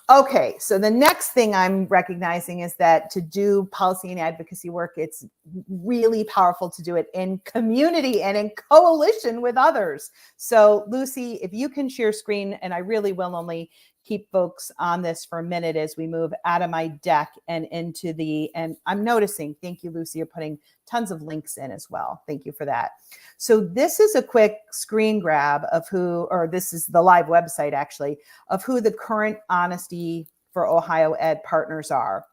Okay, so the next thing I'm recognizing is that to do policy and advocacy work, it's really powerful to do it in community and in coalition with others. So Lucy, if you can share screen, and I really will only keep folks on this for a minute as we move out of my deck and into and I'm noticing, thank you, Lucy, you're putting tons of links in as well. Thank you for that. So this is a quick screen grab of this is the live website actually, of who the current Honesty for Ohio Ed partners are.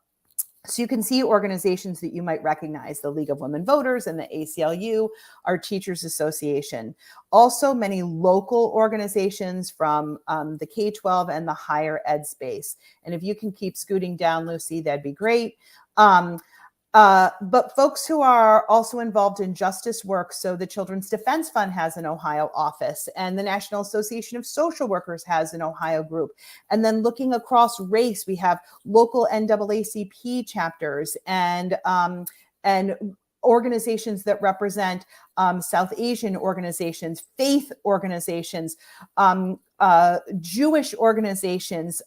So you can see organizations that you might recognize: the League of Women Voters and the ACLU, our Teachers Association. Also many local organizations from the K-12 and the higher ed space. And if you can keep scooting down, Lucy, that'd be great. But folks who are also involved in justice work. So the Children's Defense Fund has an Ohio office, and the National Association of Social Workers has an Ohio group. And then looking across race, we have local NAACP chapters and organizations that represent South Asian organizations, faith organizations, Jewish organizations,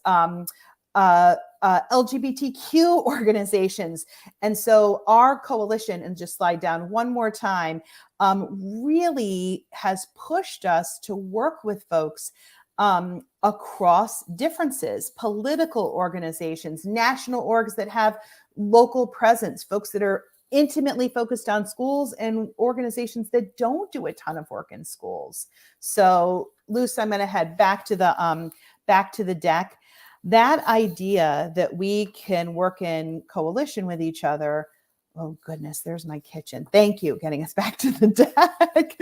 LGBTQ organizations. And so our coalition, and just slide down one more time, really has pushed us to work with folks across differences, political organizations, national orgs that have local presence, folks that are intimately focused on schools, and organizations that don't do a ton of work in schools. So Luce, I'm going to head back to the deck. That idea that we can work in coalition with each other. Oh goodness, there's my kitchen. Thank you, getting us back to the deck.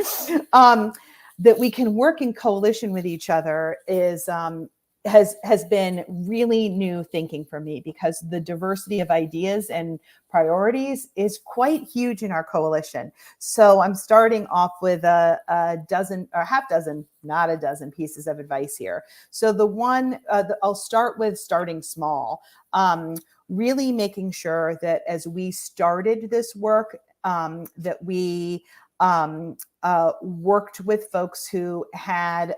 That we can work in coalition with each other has been really new thinking for me, because the diversity of ideas and priorities is quite huge in our coalition. So I'm starting off with a dozen or half dozen, not a dozen pieces of advice here. So I'll start with starting small, really making sure that as we started this work, that we worked with folks who had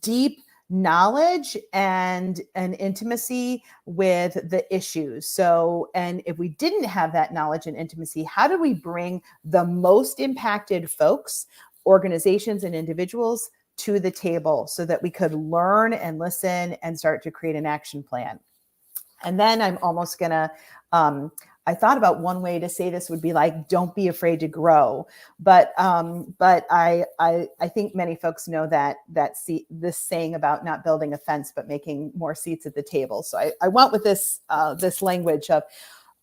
deep knowledge and an intimacy with the issues. So, and if we didn't have that knowledge and intimacy, how do we bring the most impacted folks, organizations, and individuals to the table so that we could learn and listen and start to create an action plan? And then I'm almost gonna, I thought about one way to say this would be like, don't be afraid to grow. But I think many folks know this saying about not building a fence, but making more seats at the table. So I went with this language of,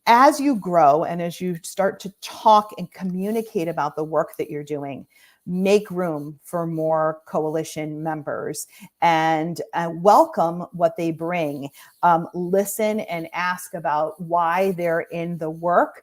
as you grow and as you start to talk and communicate about the work that you're doing, make room for more coalition members and welcome what they bring. Listen and ask about why they're in the work.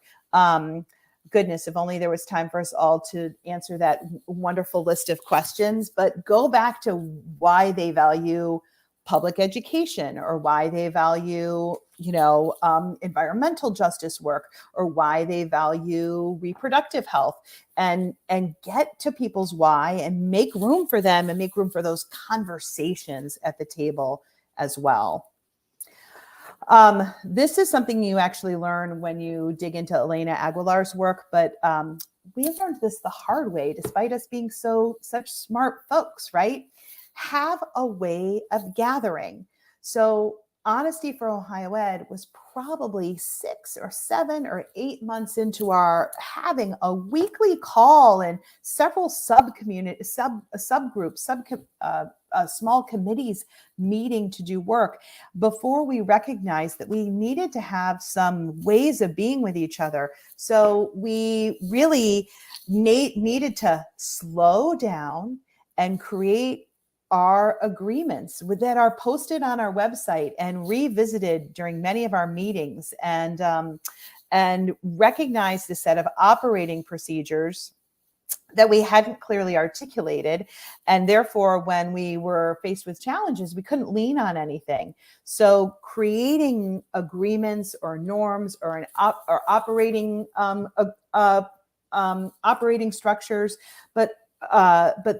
Goodness, if only there was time for us all to answer that wonderful list of questions, but go back to why they value public education, or why they value, environmental justice work, or why they value reproductive health, and get to people's why and make room for them and make room for those conversations at the table as well. This is something you actually learn when you dig into Elena Aguilar's work, but we learned this the hard way, despite us being such smart folks, right? Have a way of gathering. So Honesty for Ohio Ed was probably 6 or 7 or 8 months into our having a weekly call and several subgroups, small committees meeting to do work before we recognized that we needed to have some ways of being with each other. So we really needed to slow down and create our agreements that are posted on our website and revisited during many of our meetings, and recognize the set of operating procedures that we hadn't clearly articulated. And therefore, when we were faced with challenges, we couldn't lean on anything. So creating agreements or norms or operating operating structures, but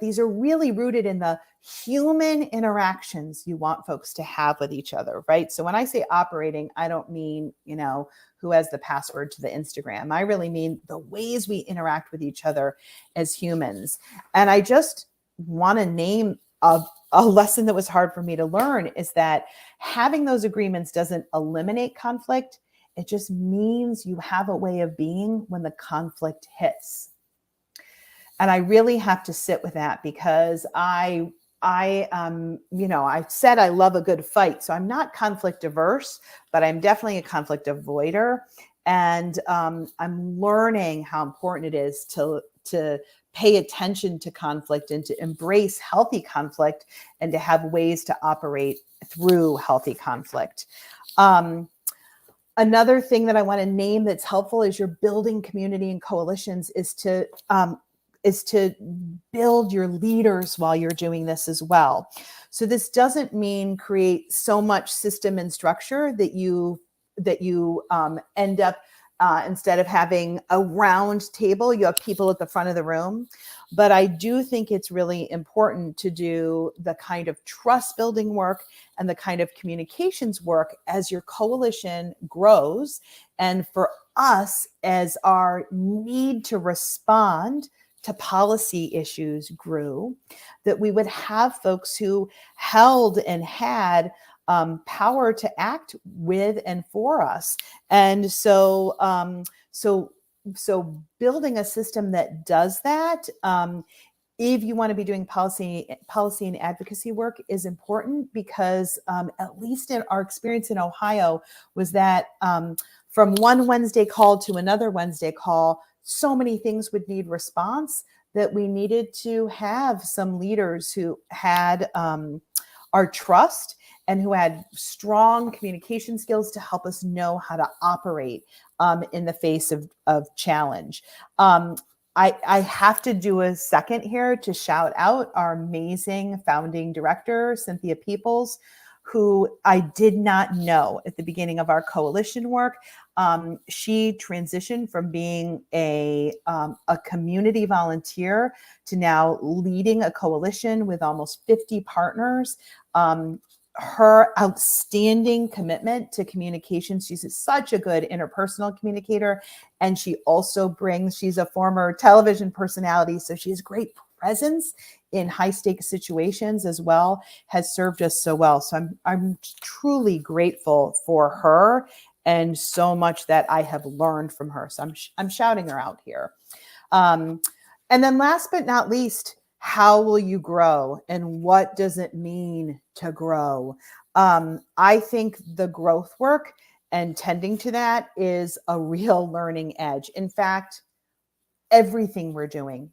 these are really rooted in the human interactions you want folks to have with each other, right? So when I say operating, I don't mean, who has the password to the Instagram. I really mean the ways we interact with each other as humans. And I just want to name a lesson that was hard for me to learn, is that having those agreements doesn't eliminate conflict. It just means you have a way of being when the conflict hits. And I really have to sit with that, because I said I love a good fight. So I'm not conflict averse, but I'm definitely a conflict avoider. And I'm learning how important it is to pay attention to conflict and to embrace healthy conflict and to have ways to operate through healthy conflict. Another thing that I want to name that's helpful as you're building community and coalitions is to build your leaders while you're doing this as well. So this doesn't mean create so much system and structure that you end up, instead of having a round table, you have people at the front of the room. But I do think it's really important to do the kind of trust building work and the kind of communications work as your coalition grows. And for us, as our need to respond to policy issues grew, that we would have folks who held and had power to act with and for us. And so building a system that does that, if you want to be doing policy and advocacy work, is important, because at least in our experience in Ohio was that from one Wednesday call to another Wednesday call, so many things would need response that we needed to have some leaders who had our trust and who had strong communication skills to help us know how to operate in the face of challenge. I have to do a second here to shout out our amazing founding director, Cynthia Peoples, who I did not know at the beginning of our coalition work. She transitioned from being a community volunteer to now leading a coalition with almost 50 partners. Her outstanding commitment to communication. She's such a good interpersonal communicator. And she also she's a former television personality, so she has great presence in high stakes situations as well, has served us so well. So I'm truly grateful for her and so much that I have learned from her. So I'm shouting her out here. And then last but not least, how will you grow and what does it mean to grow? I think the growth work and tending to that is a real learning edge. In fact, everything we're doing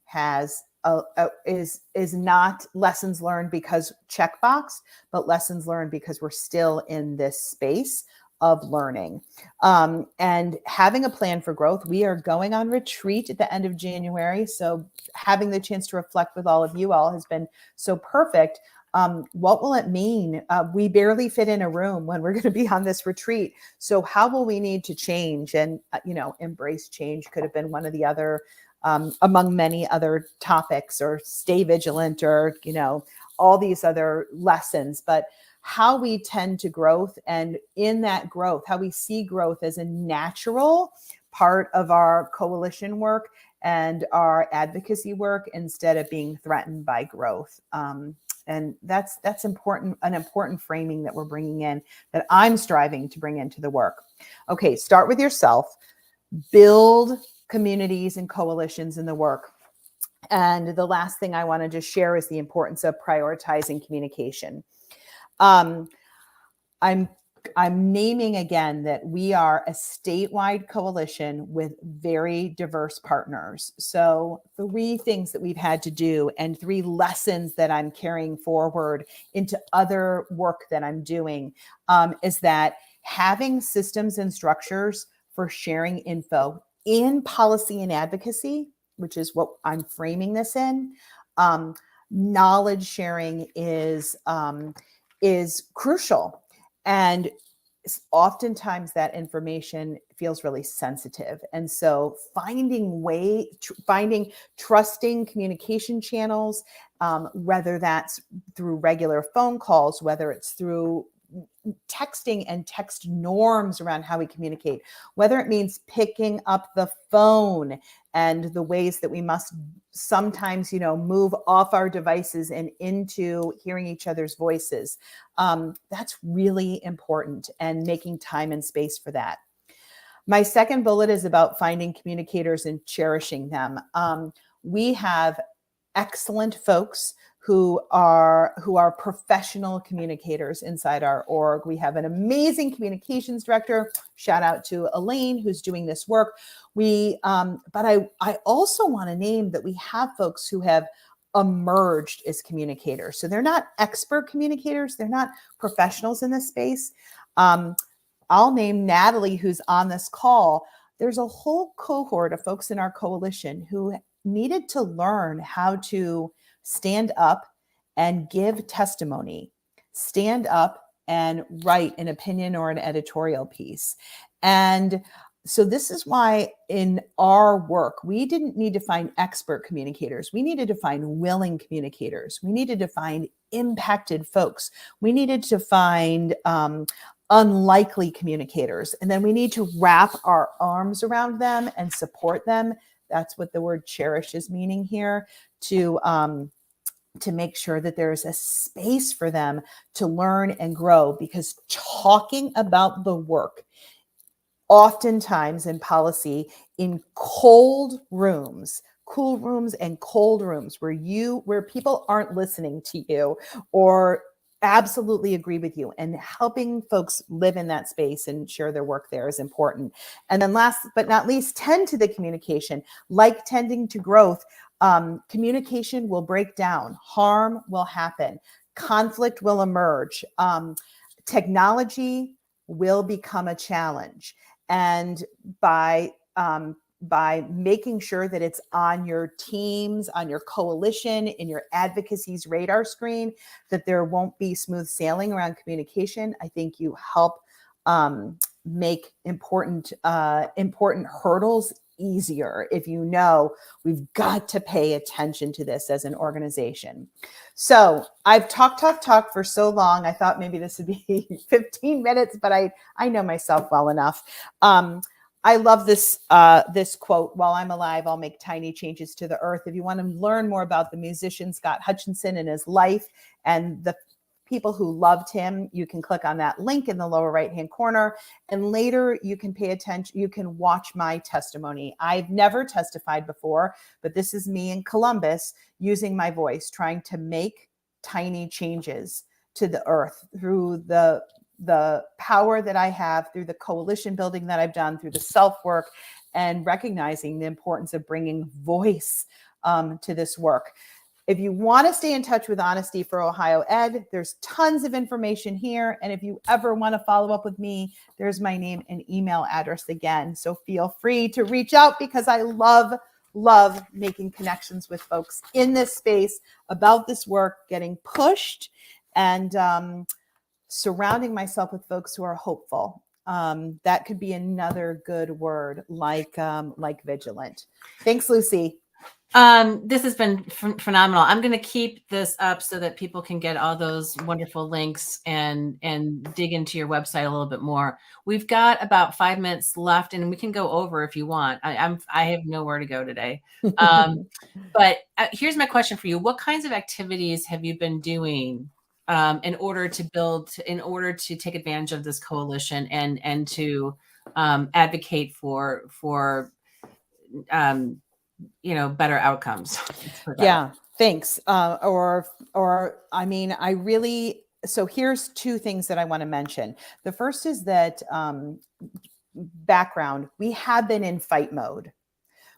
is not lessons learned because checkbox, but lessons learned because we're still in this space of learning. And having a plan for growth. We are going on retreat at the end of January. So having the chance to reflect with all of you all has been so perfect. What will it mean? We barely fit in a room when we're going to be on this retreat. So how will we need to change? And, embrace change could have been one of the other, among many other topics, or stay vigilant, or, all these other lessons. But how we tend to growth, and in that growth, how we see growth as a natural part of our coalition work and our advocacy work, instead of being threatened by growth. And that's important, an important framing that we're bringing in, that I'm striving to bring into the work. Okay, start with yourself, build communities and coalitions in the work. And the last thing I want to just share is the importance of prioritizing communication. I'm naming again that we are a statewide coalition with very diverse partners. So 3 things that we've had to do, and 3 lessons that I'm carrying forward into other work that I'm doing, is that having systems and structures for sharing info in policy and advocacy, which is what I'm framing this in, knowledge sharing is crucial. And oftentimes that information feels really sensitive. And so finding trusting communication channels, whether that's through regular phone calls, whether it's through texting and text norms around how we communicate, whether it means picking up the phone and the ways that we must sometimes, move off our devices and into hearing each other's voices. That's really important, and making time and space for that. My second bullet is about finding communicators and cherishing them. We have excellent folks who are professional communicators inside our org. We have an amazing communications director. Shout out to Elaine, who's doing this work. But I also want to name that we have folks who have emerged as communicators. So they're not expert communicators. They're not professionals in this space. I'll name Natalie, who's on this call. There's a whole cohort of folks in our coalition who needed to learn how to stand up and give testimony, stand up and write an opinion or an editorial piece. And so this is why in our work, we didn't need to find expert communicators. We needed to find willing communicators. We needed to find impacted folks. We needed to find unlikely communicators. And then we need to wrap our arms around them and support them. That's what the word cherish is meaning here, to make sure that there's a space for them to learn and grow, because talking about the work, oftentimes in policy, in cool rooms and cold rooms where people aren't listening to you or absolutely agree with you, and helping folks live in that space and share their work there is important. And then last but not least, tend to the communication. Like tending to growth, communication will break down, harm will happen, conflict will emerge, technology will become a challenge. And by making sure that it's on your teams, on your coalition, in your advocacy's radar screen, that there won't be smooth sailing around communication, I think you help make important hurdles easier if we've got to pay attention to this as an organization. So I've talked for so long. I thought maybe this would be 15 minutes, but I know myself well enough. I love this quote: "While I'm alive, I'll make tiny changes to the earth." If you want to learn more about the musician Scott Hutchinson and his life and the people who loved him, you can click on that link in the lower right-hand corner. And later you can pay attention, you can watch my testimony. I've never testified before, but this is me in Columbus using my voice, trying to make tiny changes to the earth through the power that I have, through the coalition building that I've done, through the self-work, and recognizing the importance of bringing voice to this work. If you want to stay in touch with Honesty for Ohio Ed, there's tons of information here. And if you ever want to follow up with me, there's my name and email address again. So feel free to reach out, because I love love making connections with folks in this space about this work, getting pushed, and surrounding myself with folks who are hopeful. That could be another good word, like vigilant. Thanks, Lucy. This has been phenomenal. I'm going to keep this up so that people can get all those wonderful links and dig into your website a little bit more. We've got about 5 minutes left, and we can go over if you want. I have nowhere to go today. But here's my question for you: what kinds of activities have you been doing in order to take advantage of this coalition and to advocate for better outcomes? Yeah, thanks. I mean, so here's two things that I want to mention. The first is that background, we have been in fight mode.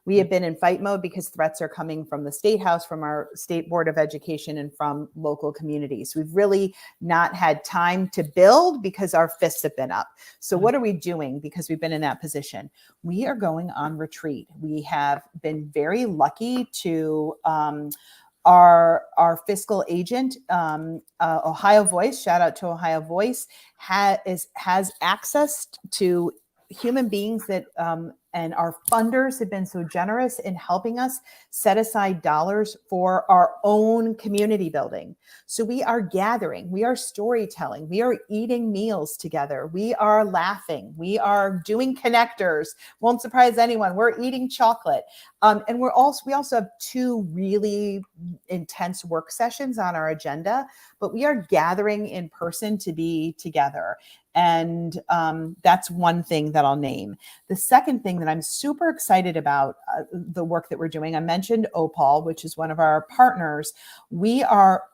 We have been in fight mode because threats are coming from the State House, from our State Board of Education, and from local communities. We've really not had time to build because our fists have been up. So what are we doing because we've been in that position? We are going on retreat. We have been very lucky to our fiscal agent, Ohio Voice, shout out to Ohio Voice, has access to human beings that and our funders have been so generous in helping us set aside dollars for our own community building. So we are gathering, we are storytelling, we are eating meals together, we are laughing, we are doing connectors. Won't surprise anyone. We're eating chocolate, and we also have 2 really intense work sessions on our agenda. But we are gathering in person to be together. And that's one thing that I'll name. The second thing that I'm super excited about, the work that we're doing, I mentioned OPAL, which is one of our partners. We are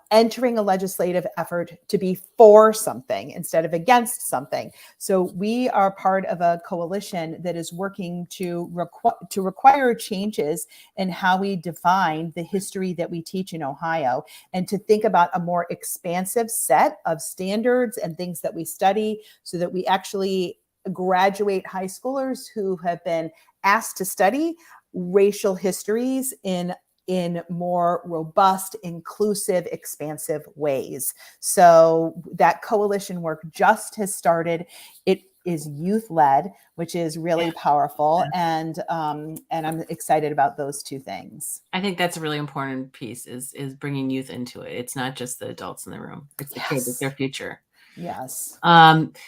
entering a legislative effort to be for something instead of against something. So we are part of a coalition that is working to require changes in how we define the history that we teach in Ohio, and to think about a more expansive set of standards and things that we study, so that we actually graduate high schoolers who have been asked to study racial histories in more robust, inclusive, expansive ways. So that coalition work just has started. It is youth-led, which is really powerful, and I'm excited about those 2 things. I think that's a really important piece, is bringing youth into it. It's not just the adults in the room; it's the kids, it's their future. Yes.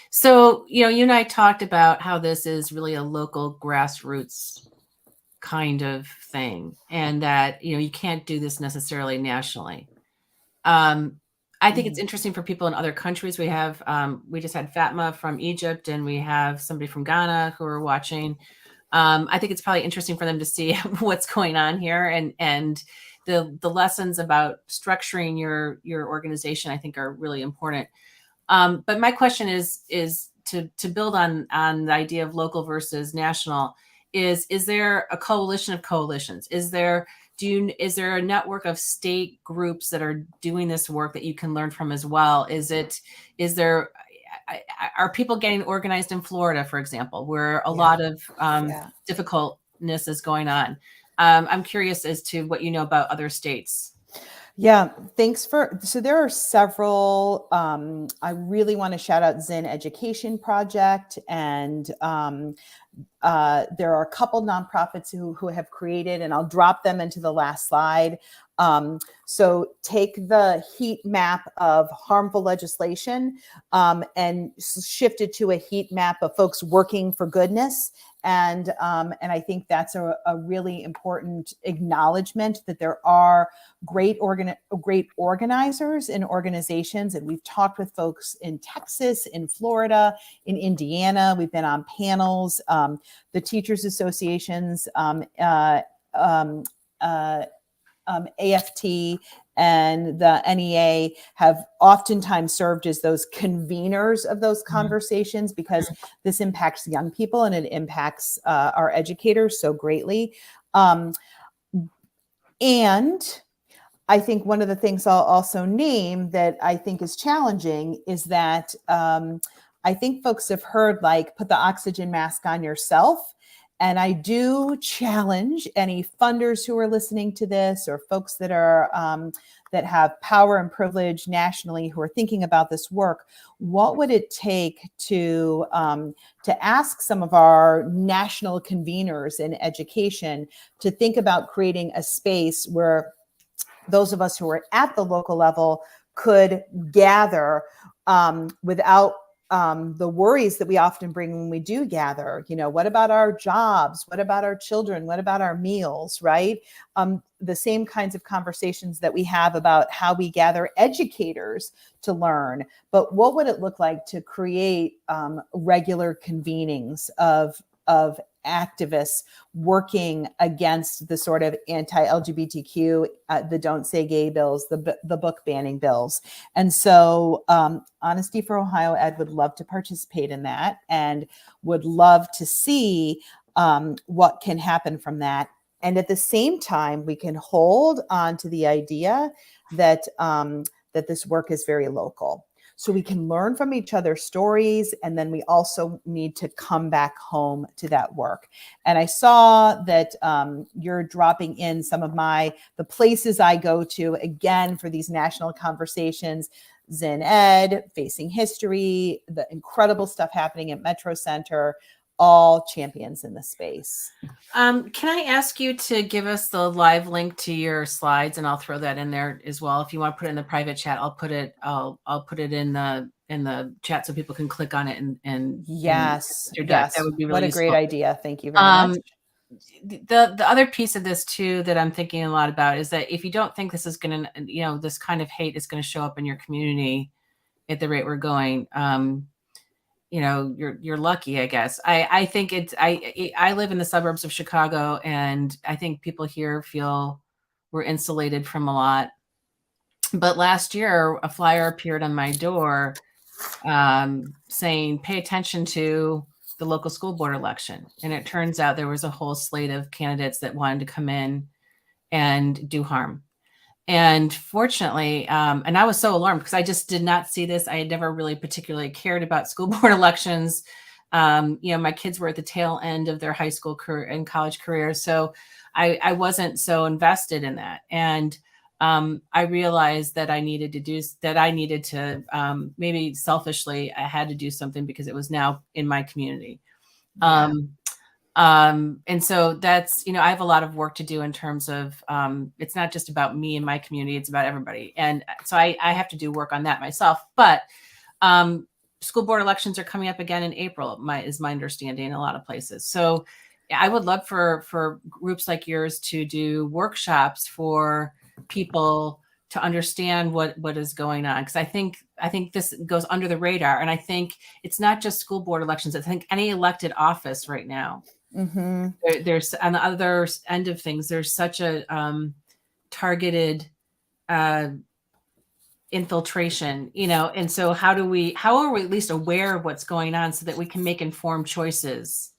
So you and I talked about how this is really a local grassroots kind of thing, and that you can't do this necessarily nationally. I think it's interesting for people in other countries. We just had Fatma from Egypt, and we have somebody from Ghana who are watching. I think it's probably interesting for them to see what's going on here, and the lessons about structuring your organization, I think, are really important. But my question is to build on the idea of local versus national. Is there a coalition of coalitions? Is there a network of state groups that are doing this work that you can learn from as well? Are people getting organized in Florida, for example, where a lot of difficultness is going on? I'm curious as to what you know about other states. Yeah, so there are several, I really want to shout out Zinn Education Project, and there are a couple nonprofits who have created, and I'll drop them into the last slide. So take the heat map of harmful legislation and shift it to a heat map of folks working for goodness. And I think that's a really important acknowledgement that there are great organizers and organizations. And we've talked with folks in Texas, in Florida, in Indiana. We've been on panels. The teachers associations, AFT and the NEA have oftentimes served as those conveners of those conversations, because this impacts young people and it impacts our educators so greatly. And I think one of the things I'll also name that I think is challenging is that I think folks have heard, like, put the oxygen mask on yourself. And I do challenge any funders who are listening to this, or folks that are that have power and privilege nationally who are thinking about this work. What would it take to ask some of our national conveners in education to think about creating a space where those of us who are at the local level could gather without the worries that we often bring when we do gather? What about our jobs? What about our children? What about our meals, right? The same kinds of conversations that we have about how we gather educators to learn. But what would it look like to create regular convenings of activists working against the sort of anti-LGBTQ, the Don't Say Gay bills, the book banning bills? And so Honesty for Ohio Ed would love to participate in that, and would love to see what can happen from that. And at the same time, we can hold on to the idea that that this work is very local. So we can learn from each other's stories, and then we also need to come back home to that work. And I saw that you're dropping in some of the places I go to, again, for these national conversations: Zen Ed, Facing History, the incredible stuff happening at Metro Center, all champions in the space. Can I ask you to give us the live link to your slides, and I'll throw that in there as well. If you want to put it in the private chat, I'll put it in the chat so people can click on it and yes, that would be really what a useful. great idea. Thank you very much. The other piece of this too that I'm thinking a lot about is that if you don't think this is going to, this kind of hate is going to show up in your community at the rate we're going, you're lucky, I guess. I think I live in the suburbs of Chicago, and I think people here feel we're insulated from a lot. But last year, a flyer appeared on my door saying, pay attention to the local school board election. And it turns out there was a whole slate of candidates that wanted to come in and do harm. And fortunately, and I was so alarmed because I just did not see this. I had never really particularly cared about school board elections. My kids were at the tail end of their high school career and college careers, so I wasn't so invested in that. And I realized that I needed to maybe selfishly, I had to do something because it was now in my community. Yeah. And so that's, I have a lot of work to do in terms of, it's not just about me and my community, it's about everybody. And so I have to do work on that myself, but, school board elections are coming up again in April, is my understanding in a lot of places. So I would love for groups like yours to do workshops for people to understand what is going on. Because I think this goes under the radar. And I think it's not just school board elections. I think any elected office right now, Mm-hmm. there's on the other end of things, there's such a targeted infiltration, and so how are we at least aware of what's going on so that we can make informed choices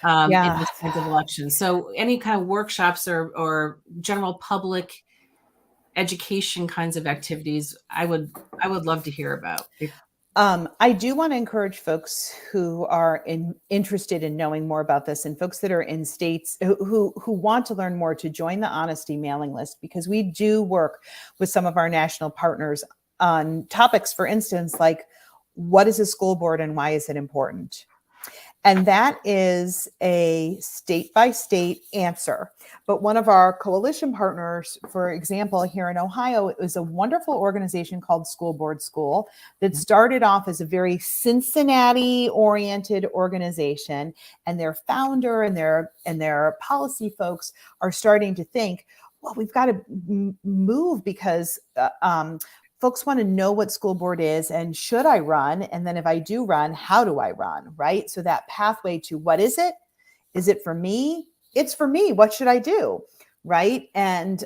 in this kind of election? So any kind of workshops or general public education kinds of activities, I would love to hear about. I do want to encourage folks who are interested in knowing more about this, and folks that are in states who want to learn more, to join the Honesty mailing list, because we do work with some of our national partners on topics, for instance, like what is a school board and why is it important? And that is a state-by-state answer. But one of our coalition partners, for example, here in Ohio, it was a wonderful organization called School Board School that started off as a very Cincinnati-oriented organization. And their founder and their policy folks are starting to think, well, we've got to move because folks want to know what school board is, and should I run? And then if I do run, how do I run, right? So that pathway to what is it? Is it for me? It's for me. What should I do, right? And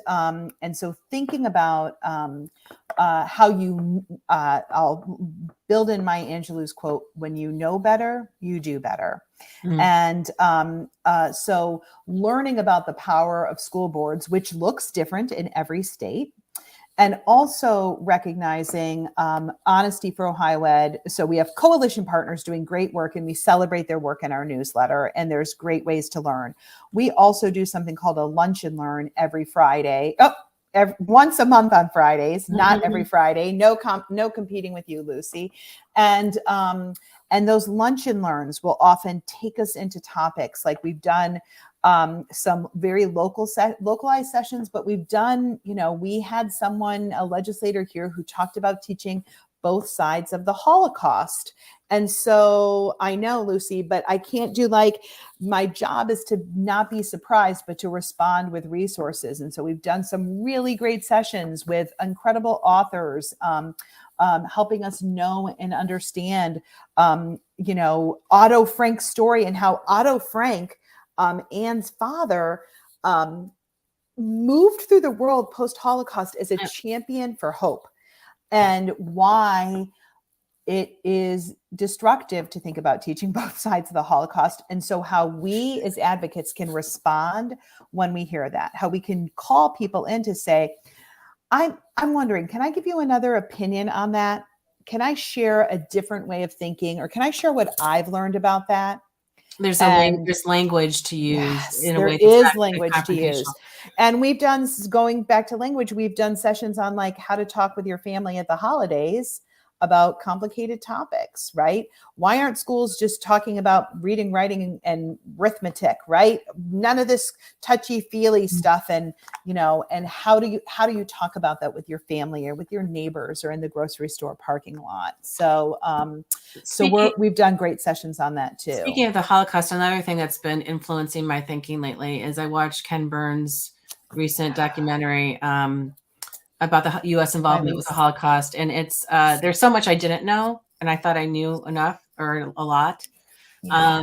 so thinking about how you, I'll build in Maya Angelou's quote, when you know better, you do better. Mm-hmm. And so learning about the power of school boards, which looks different in every state, and also recognizing Honesty for Ohio Ed. So we have coalition partners doing great work, and we celebrate their work in our newsletter, and there's great ways to learn. We also do something called a lunch and learn every Friday. Once a month on Fridays, not every Friday. No competing with you, Lucy. And those lunch and learns will often take us into topics like we've done some very localized sessions, but we've done, we had a legislator here who talked about teaching both sides of the Holocaust. And so I know, Lucy, but I can't do my job is to not be surprised, but to respond with resources. And so we've done some really great sessions with incredible authors, helping us know and understand, Otto Frank's story and how Otto Frank, Anne's father, moved through the world post-Holocaust as a champion for hope, and why it is destructive to think about teaching both sides of the Holocaust. And so how we as advocates can respond when we hear that, how we can call people in to say, I'm wondering, can I give you another opinion on that? Can I share a different way of thinking, or can I share what I've learned about that? There's language to use. Yes, in a there way is language to use. And we've done, going back to language, we've done sessions on how to talk with your family at the holidays about complicated topics, right? Why aren't schools just talking about reading, writing, and arithmetic, right? None of this touchy-feely stuff. And, and how do you talk about that with your family or with your neighbors or in the grocery store parking lot? So, we've done great sessions on that too. Speaking of the Holocaust, another thing that's been influencing my thinking lately is I watched Ken Burns' recent documentary, about the U.S. involvement with the Holocaust. And it's, there's so much I didn't know, and I thought I knew enough or a lot. Yeah.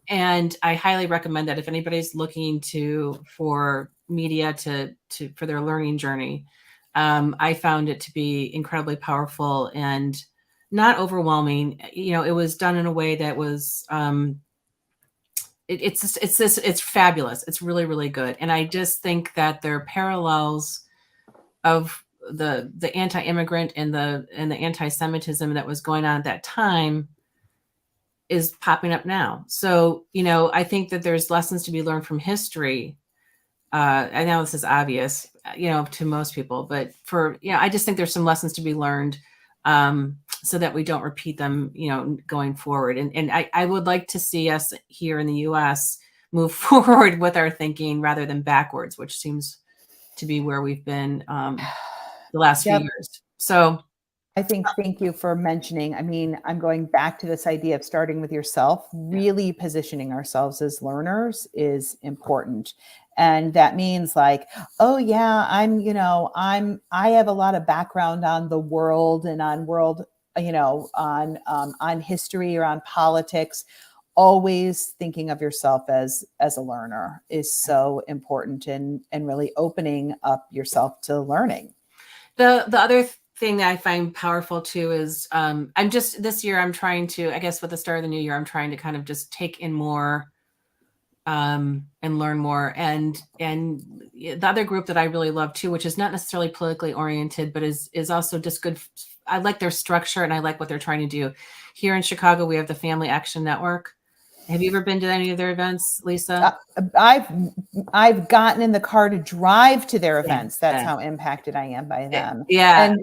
And I highly recommend that if anybody's looking for media for their learning journey. I found it to be incredibly powerful and not overwhelming. It was done in a way that was, it's fabulous. It's really, really good. And I just think that there are parallels of the anti-immigrant and the anti-Semitism that was going on at that time is popping up now. So, I think that there's lessons to be learned from history. I know this is obvious, to most people, but I just think there's some lessons to be learned, so that we don't repeat them, going forward. And I would like to see us here in the U.S. move forward with our thinking rather than backwards, which seems to be where we've been the last few years. So I think, thank you for mentioning. I mean, I'm going back to this idea of starting with yourself. Really positioning ourselves as learners is important. And that means oh yeah, I have a lot of background on the world and on world, on history or on politics. Always thinking of yourself as a learner is so important, and really opening up yourself to learning. The other thing that I find powerful too is this year I'm trying to, I guess with the start of the new year, I'm trying to kind of just take in more and learn more. And the other group that I really love too, which is not necessarily politically oriented, but is also just good. I like their structure and I like what they're trying to do. Here in Chicago, we have the Family Action Network. Have you ever been to any of their events, Lisa? I've gotten in the car to drive to their events. That's how impacted I am by them. Yeah.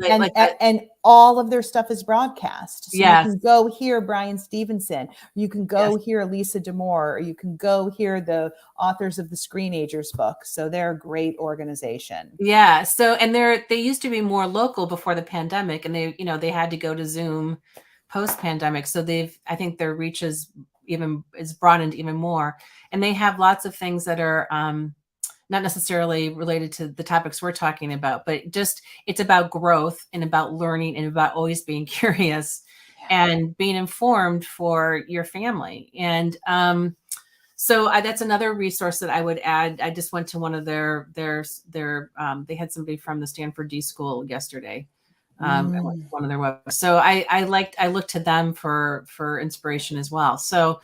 And all of their stuff is broadcast. So yes. You can go hear Brian Stevenson. You can go hear Lisa D'Amour, or you can go hear the authors of the Screenagers book. So they're a great organization. Yeah. So, and they used to be more local before the pandemic, and they had to go to Zoom post-pandemic. So I think their reach is broadened even more, and they have lots of things that are not necessarily related to the topics we're talking about, but just it's about growth and about learning and about always being curious and being informed for your family. And so that's another resource that I would add. I just went to one of their they had somebody from the Stanford D School yesterday. One of their websites. So I looked to them for inspiration as well. So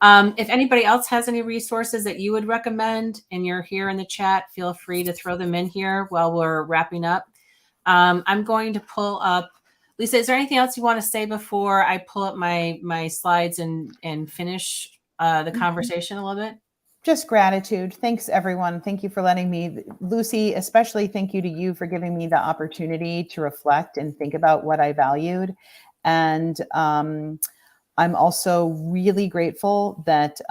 if anybody else has any resources that you would recommend and you're here in the chat, feel free to throw them in here while we're wrapping up. I'm going to pull up, Lisa, is there anything else you want to say before I pull up my slides and finish the conversation a little bit? Just gratitude. Thanks, everyone. Thank you for letting me, Lucy, especially thank you to you for giving me the opportunity to reflect and think about what I valued. And I'm also really grateful that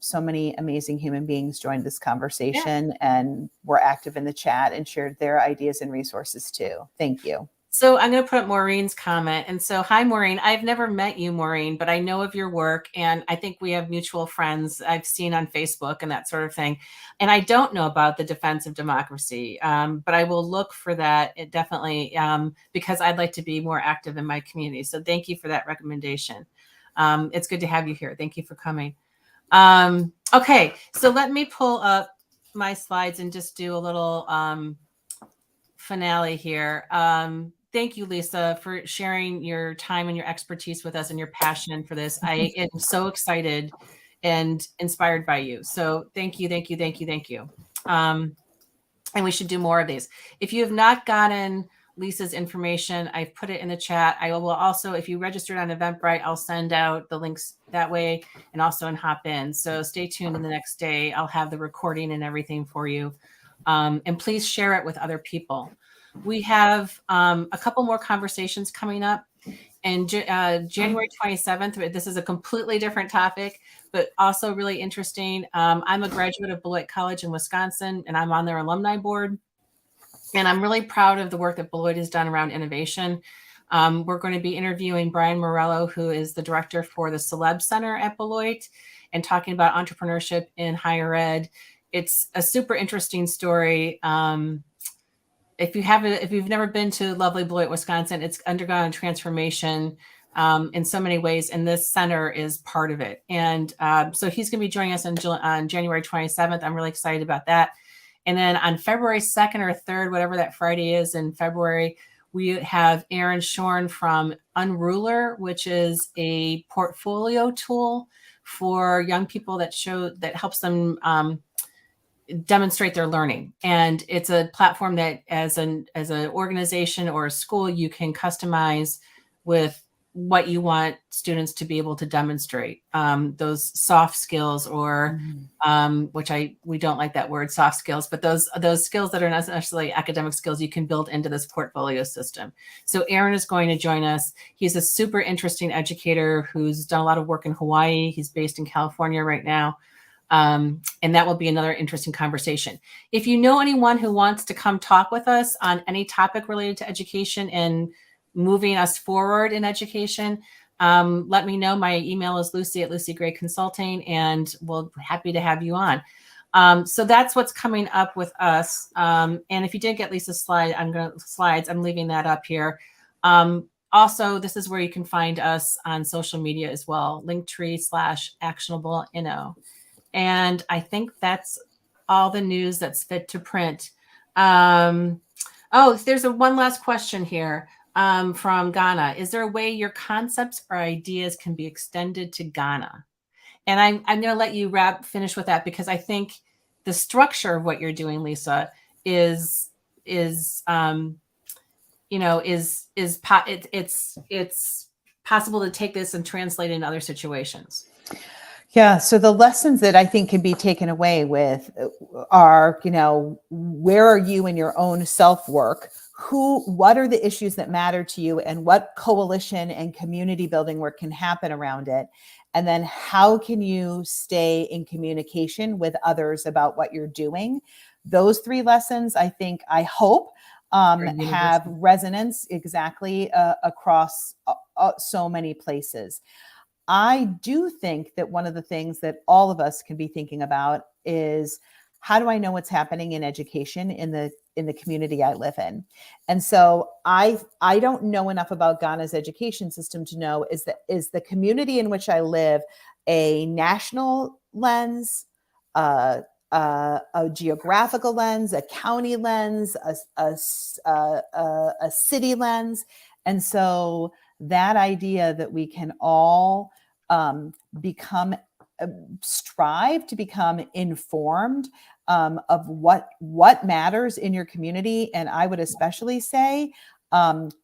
so many amazing human beings joined this conversation and were active in the chat and shared their ideas and resources too. Thank you. So I'm going to put up Maureen's comment. And so, hi, Maureen. I've never met you, Maureen, but I know of your work. And I think we have mutual friends I've seen on Facebook and that sort of thing. And I don't know about the Defense of Democracy, but I will look for that definitely because I'd like to be more active in my community. So thank you for that recommendation. It's good to have you here. Thank you for coming. Okay, so let me pull up my slides and just do a little finale here. Thank you, Lisa, for sharing your time and your expertise with us and your passion for this. I am so excited and inspired by you. So thank you, thank you, thank you, thank you. And we should do more of these. If you have not gotten Lisa's information, I've put it in the chat. I will also, if you registered on Eventbrite, I'll send out the links that way and also in Hopin. So stay tuned in the next day. I'll have the recording and everything for you. And please share it with other people. We have a couple more conversations coming up. And January 27th, this is a completely different topic, but also really interesting. I'm a graduate of Beloit College in Wisconsin, and I'm on their alumni board. And I'm really proud of the work that Beloit has done around innovation. We're going to be interviewing Brian Morello, who is the director for the Celeb Center at Beloit, and talking about entrepreneurship in higher ed. It's a super interesting story. If you've never been to lovely Beloit, Wisconsin, it's undergone a transformation in so many ways, and this center is part of it. And so he's going to be joining us on January 27th. I'm really excited about that. And then on February 2nd or 3rd, whatever that Friday is in February, we have Aaron Shorn from Unruler, which is a portfolio tool for young people that helps them demonstrate their learning. And it's a platform that as an organization or a school, you can customize with what you want students to be able to demonstrate, those soft skills or we don't like that word, soft skills, but those skills that are not necessarily academic skills you can build into this portfolio system. So Aaron is going to join us. He's a super interesting educator who's done a lot of work in Hawaii. He's based in California right now. And that will be another interesting conversation. If you know anyone who wants to come talk with us on any topic related to education and moving us forward in education, let me know. My email is Lucy@Lucy Gray Consulting, and we'll be happy to have you on. So that's what's coming up with us. And if you didn't get Lisa's slides, I'm leaving that up here. Also, this is where you can find us on social media as well, Linktree/actionableinno. And I think that's all the news that's fit to print. There's one last question here from Ghana. Is there a way your concepts or ideas can be extended to Ghana? And I'm going to let you finish with that, because I think the structure of what you're doing, Lisa, it's possible to take this and translate it in other situations. Yeah. So the lessons that I think can be taken away with are, where are you in your own self-work? What are the issues that matter to you, and what coalition and community building work can happen around it? And then how can you stay in communication with others about what you're doing? Those 3 lessons, I hope, have resonance exactly across so many places. I do think that one of the things that all of us can be thinking about is, how do I know what's happening in education in the community I live in? And so I don't know enough about Ghana's education system to know, is the community in which I live a national lens, a geographical lens, a county lens, a city lens? And so that idea that we can all strive to become informed of what matters in your community. And I would especially say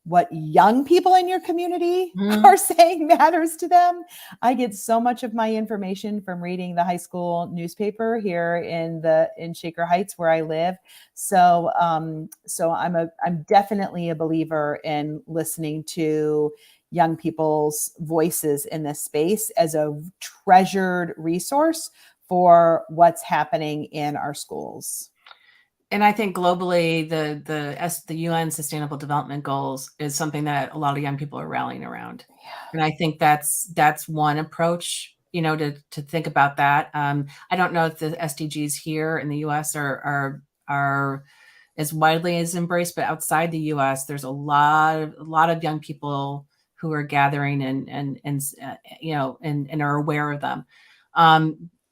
what young people in your community are saying matters to them. I get so much of my information from reading the high school newspaper here in Shaker Heights, where I live. So I'm definitely a believer in listening to young people's voices in this space as a treasured resource for what's happening in our schools. And I think globally, the UN Sustainable Development Goals is something that a lot of young people are rallying around. Yeah. And I think that's one approach, to think about that. I don't know if the SDGs here in the US are as widely as embraced, but outside the US, there's a lot of young people who are gathering and are aware of them.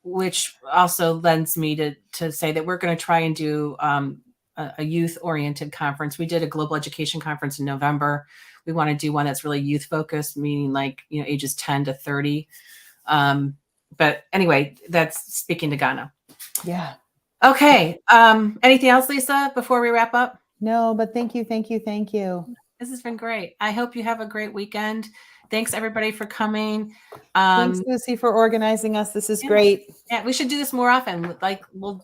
Which also lends me to say that we're going to try and do a youth-oriented conference. We did a global education conference in November. We want to do one that's really youth-focused, meaning ages 10 to 30. But anyway, that's speaking to Ghana. Yeah. Okay. Anything else, Lisa, before we wrap up? No, but thank you. This has been great. I hope you have a great weekend. Thanks everybody for coming. Thanks, Lucy, for organizing us. This is great. Yeah, we should do this more often.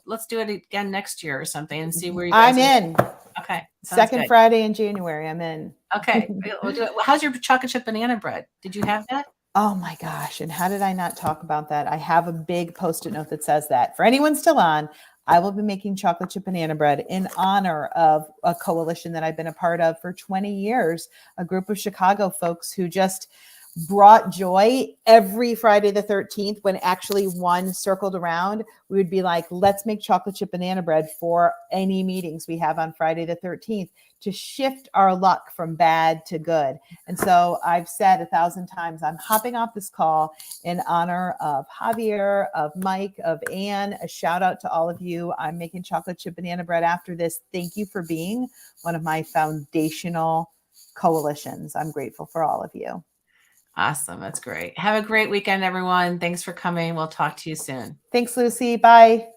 Let's do it again next year or something and see where you guys I'm in. Okay. Second Friday in January, I'm in. Okay. We'll do it. How's your chocolate chip banana bread? Did you have that? Oh my gosh. And how did I not talk about that? I have a big Post-it note that says that. For anyone still on, I will be making chocolate chip banana bread in honor of a coalition that I've been a part of for 20 years, a group of Chicago folks who just brought joy every Friday the 13th. When actually one circled around, we would be like, let's make chocolate chip banana bread for any meetings we have on Friday the 13th to shift our luck from bad to good. And so I've said 1,000 times, I'm hopping off this call in honor of Javier, of Mike, of Anne. A shout out to all of you. I'm making chocolate chip banana bread after this. Thank you for being one of my foundational coalitions. I'm grateful for all of you. Awesome. That's great. Have a great weekend, everyone. Thanks for coming. We'll talk to you soon. Thanks, Lucy. Bye.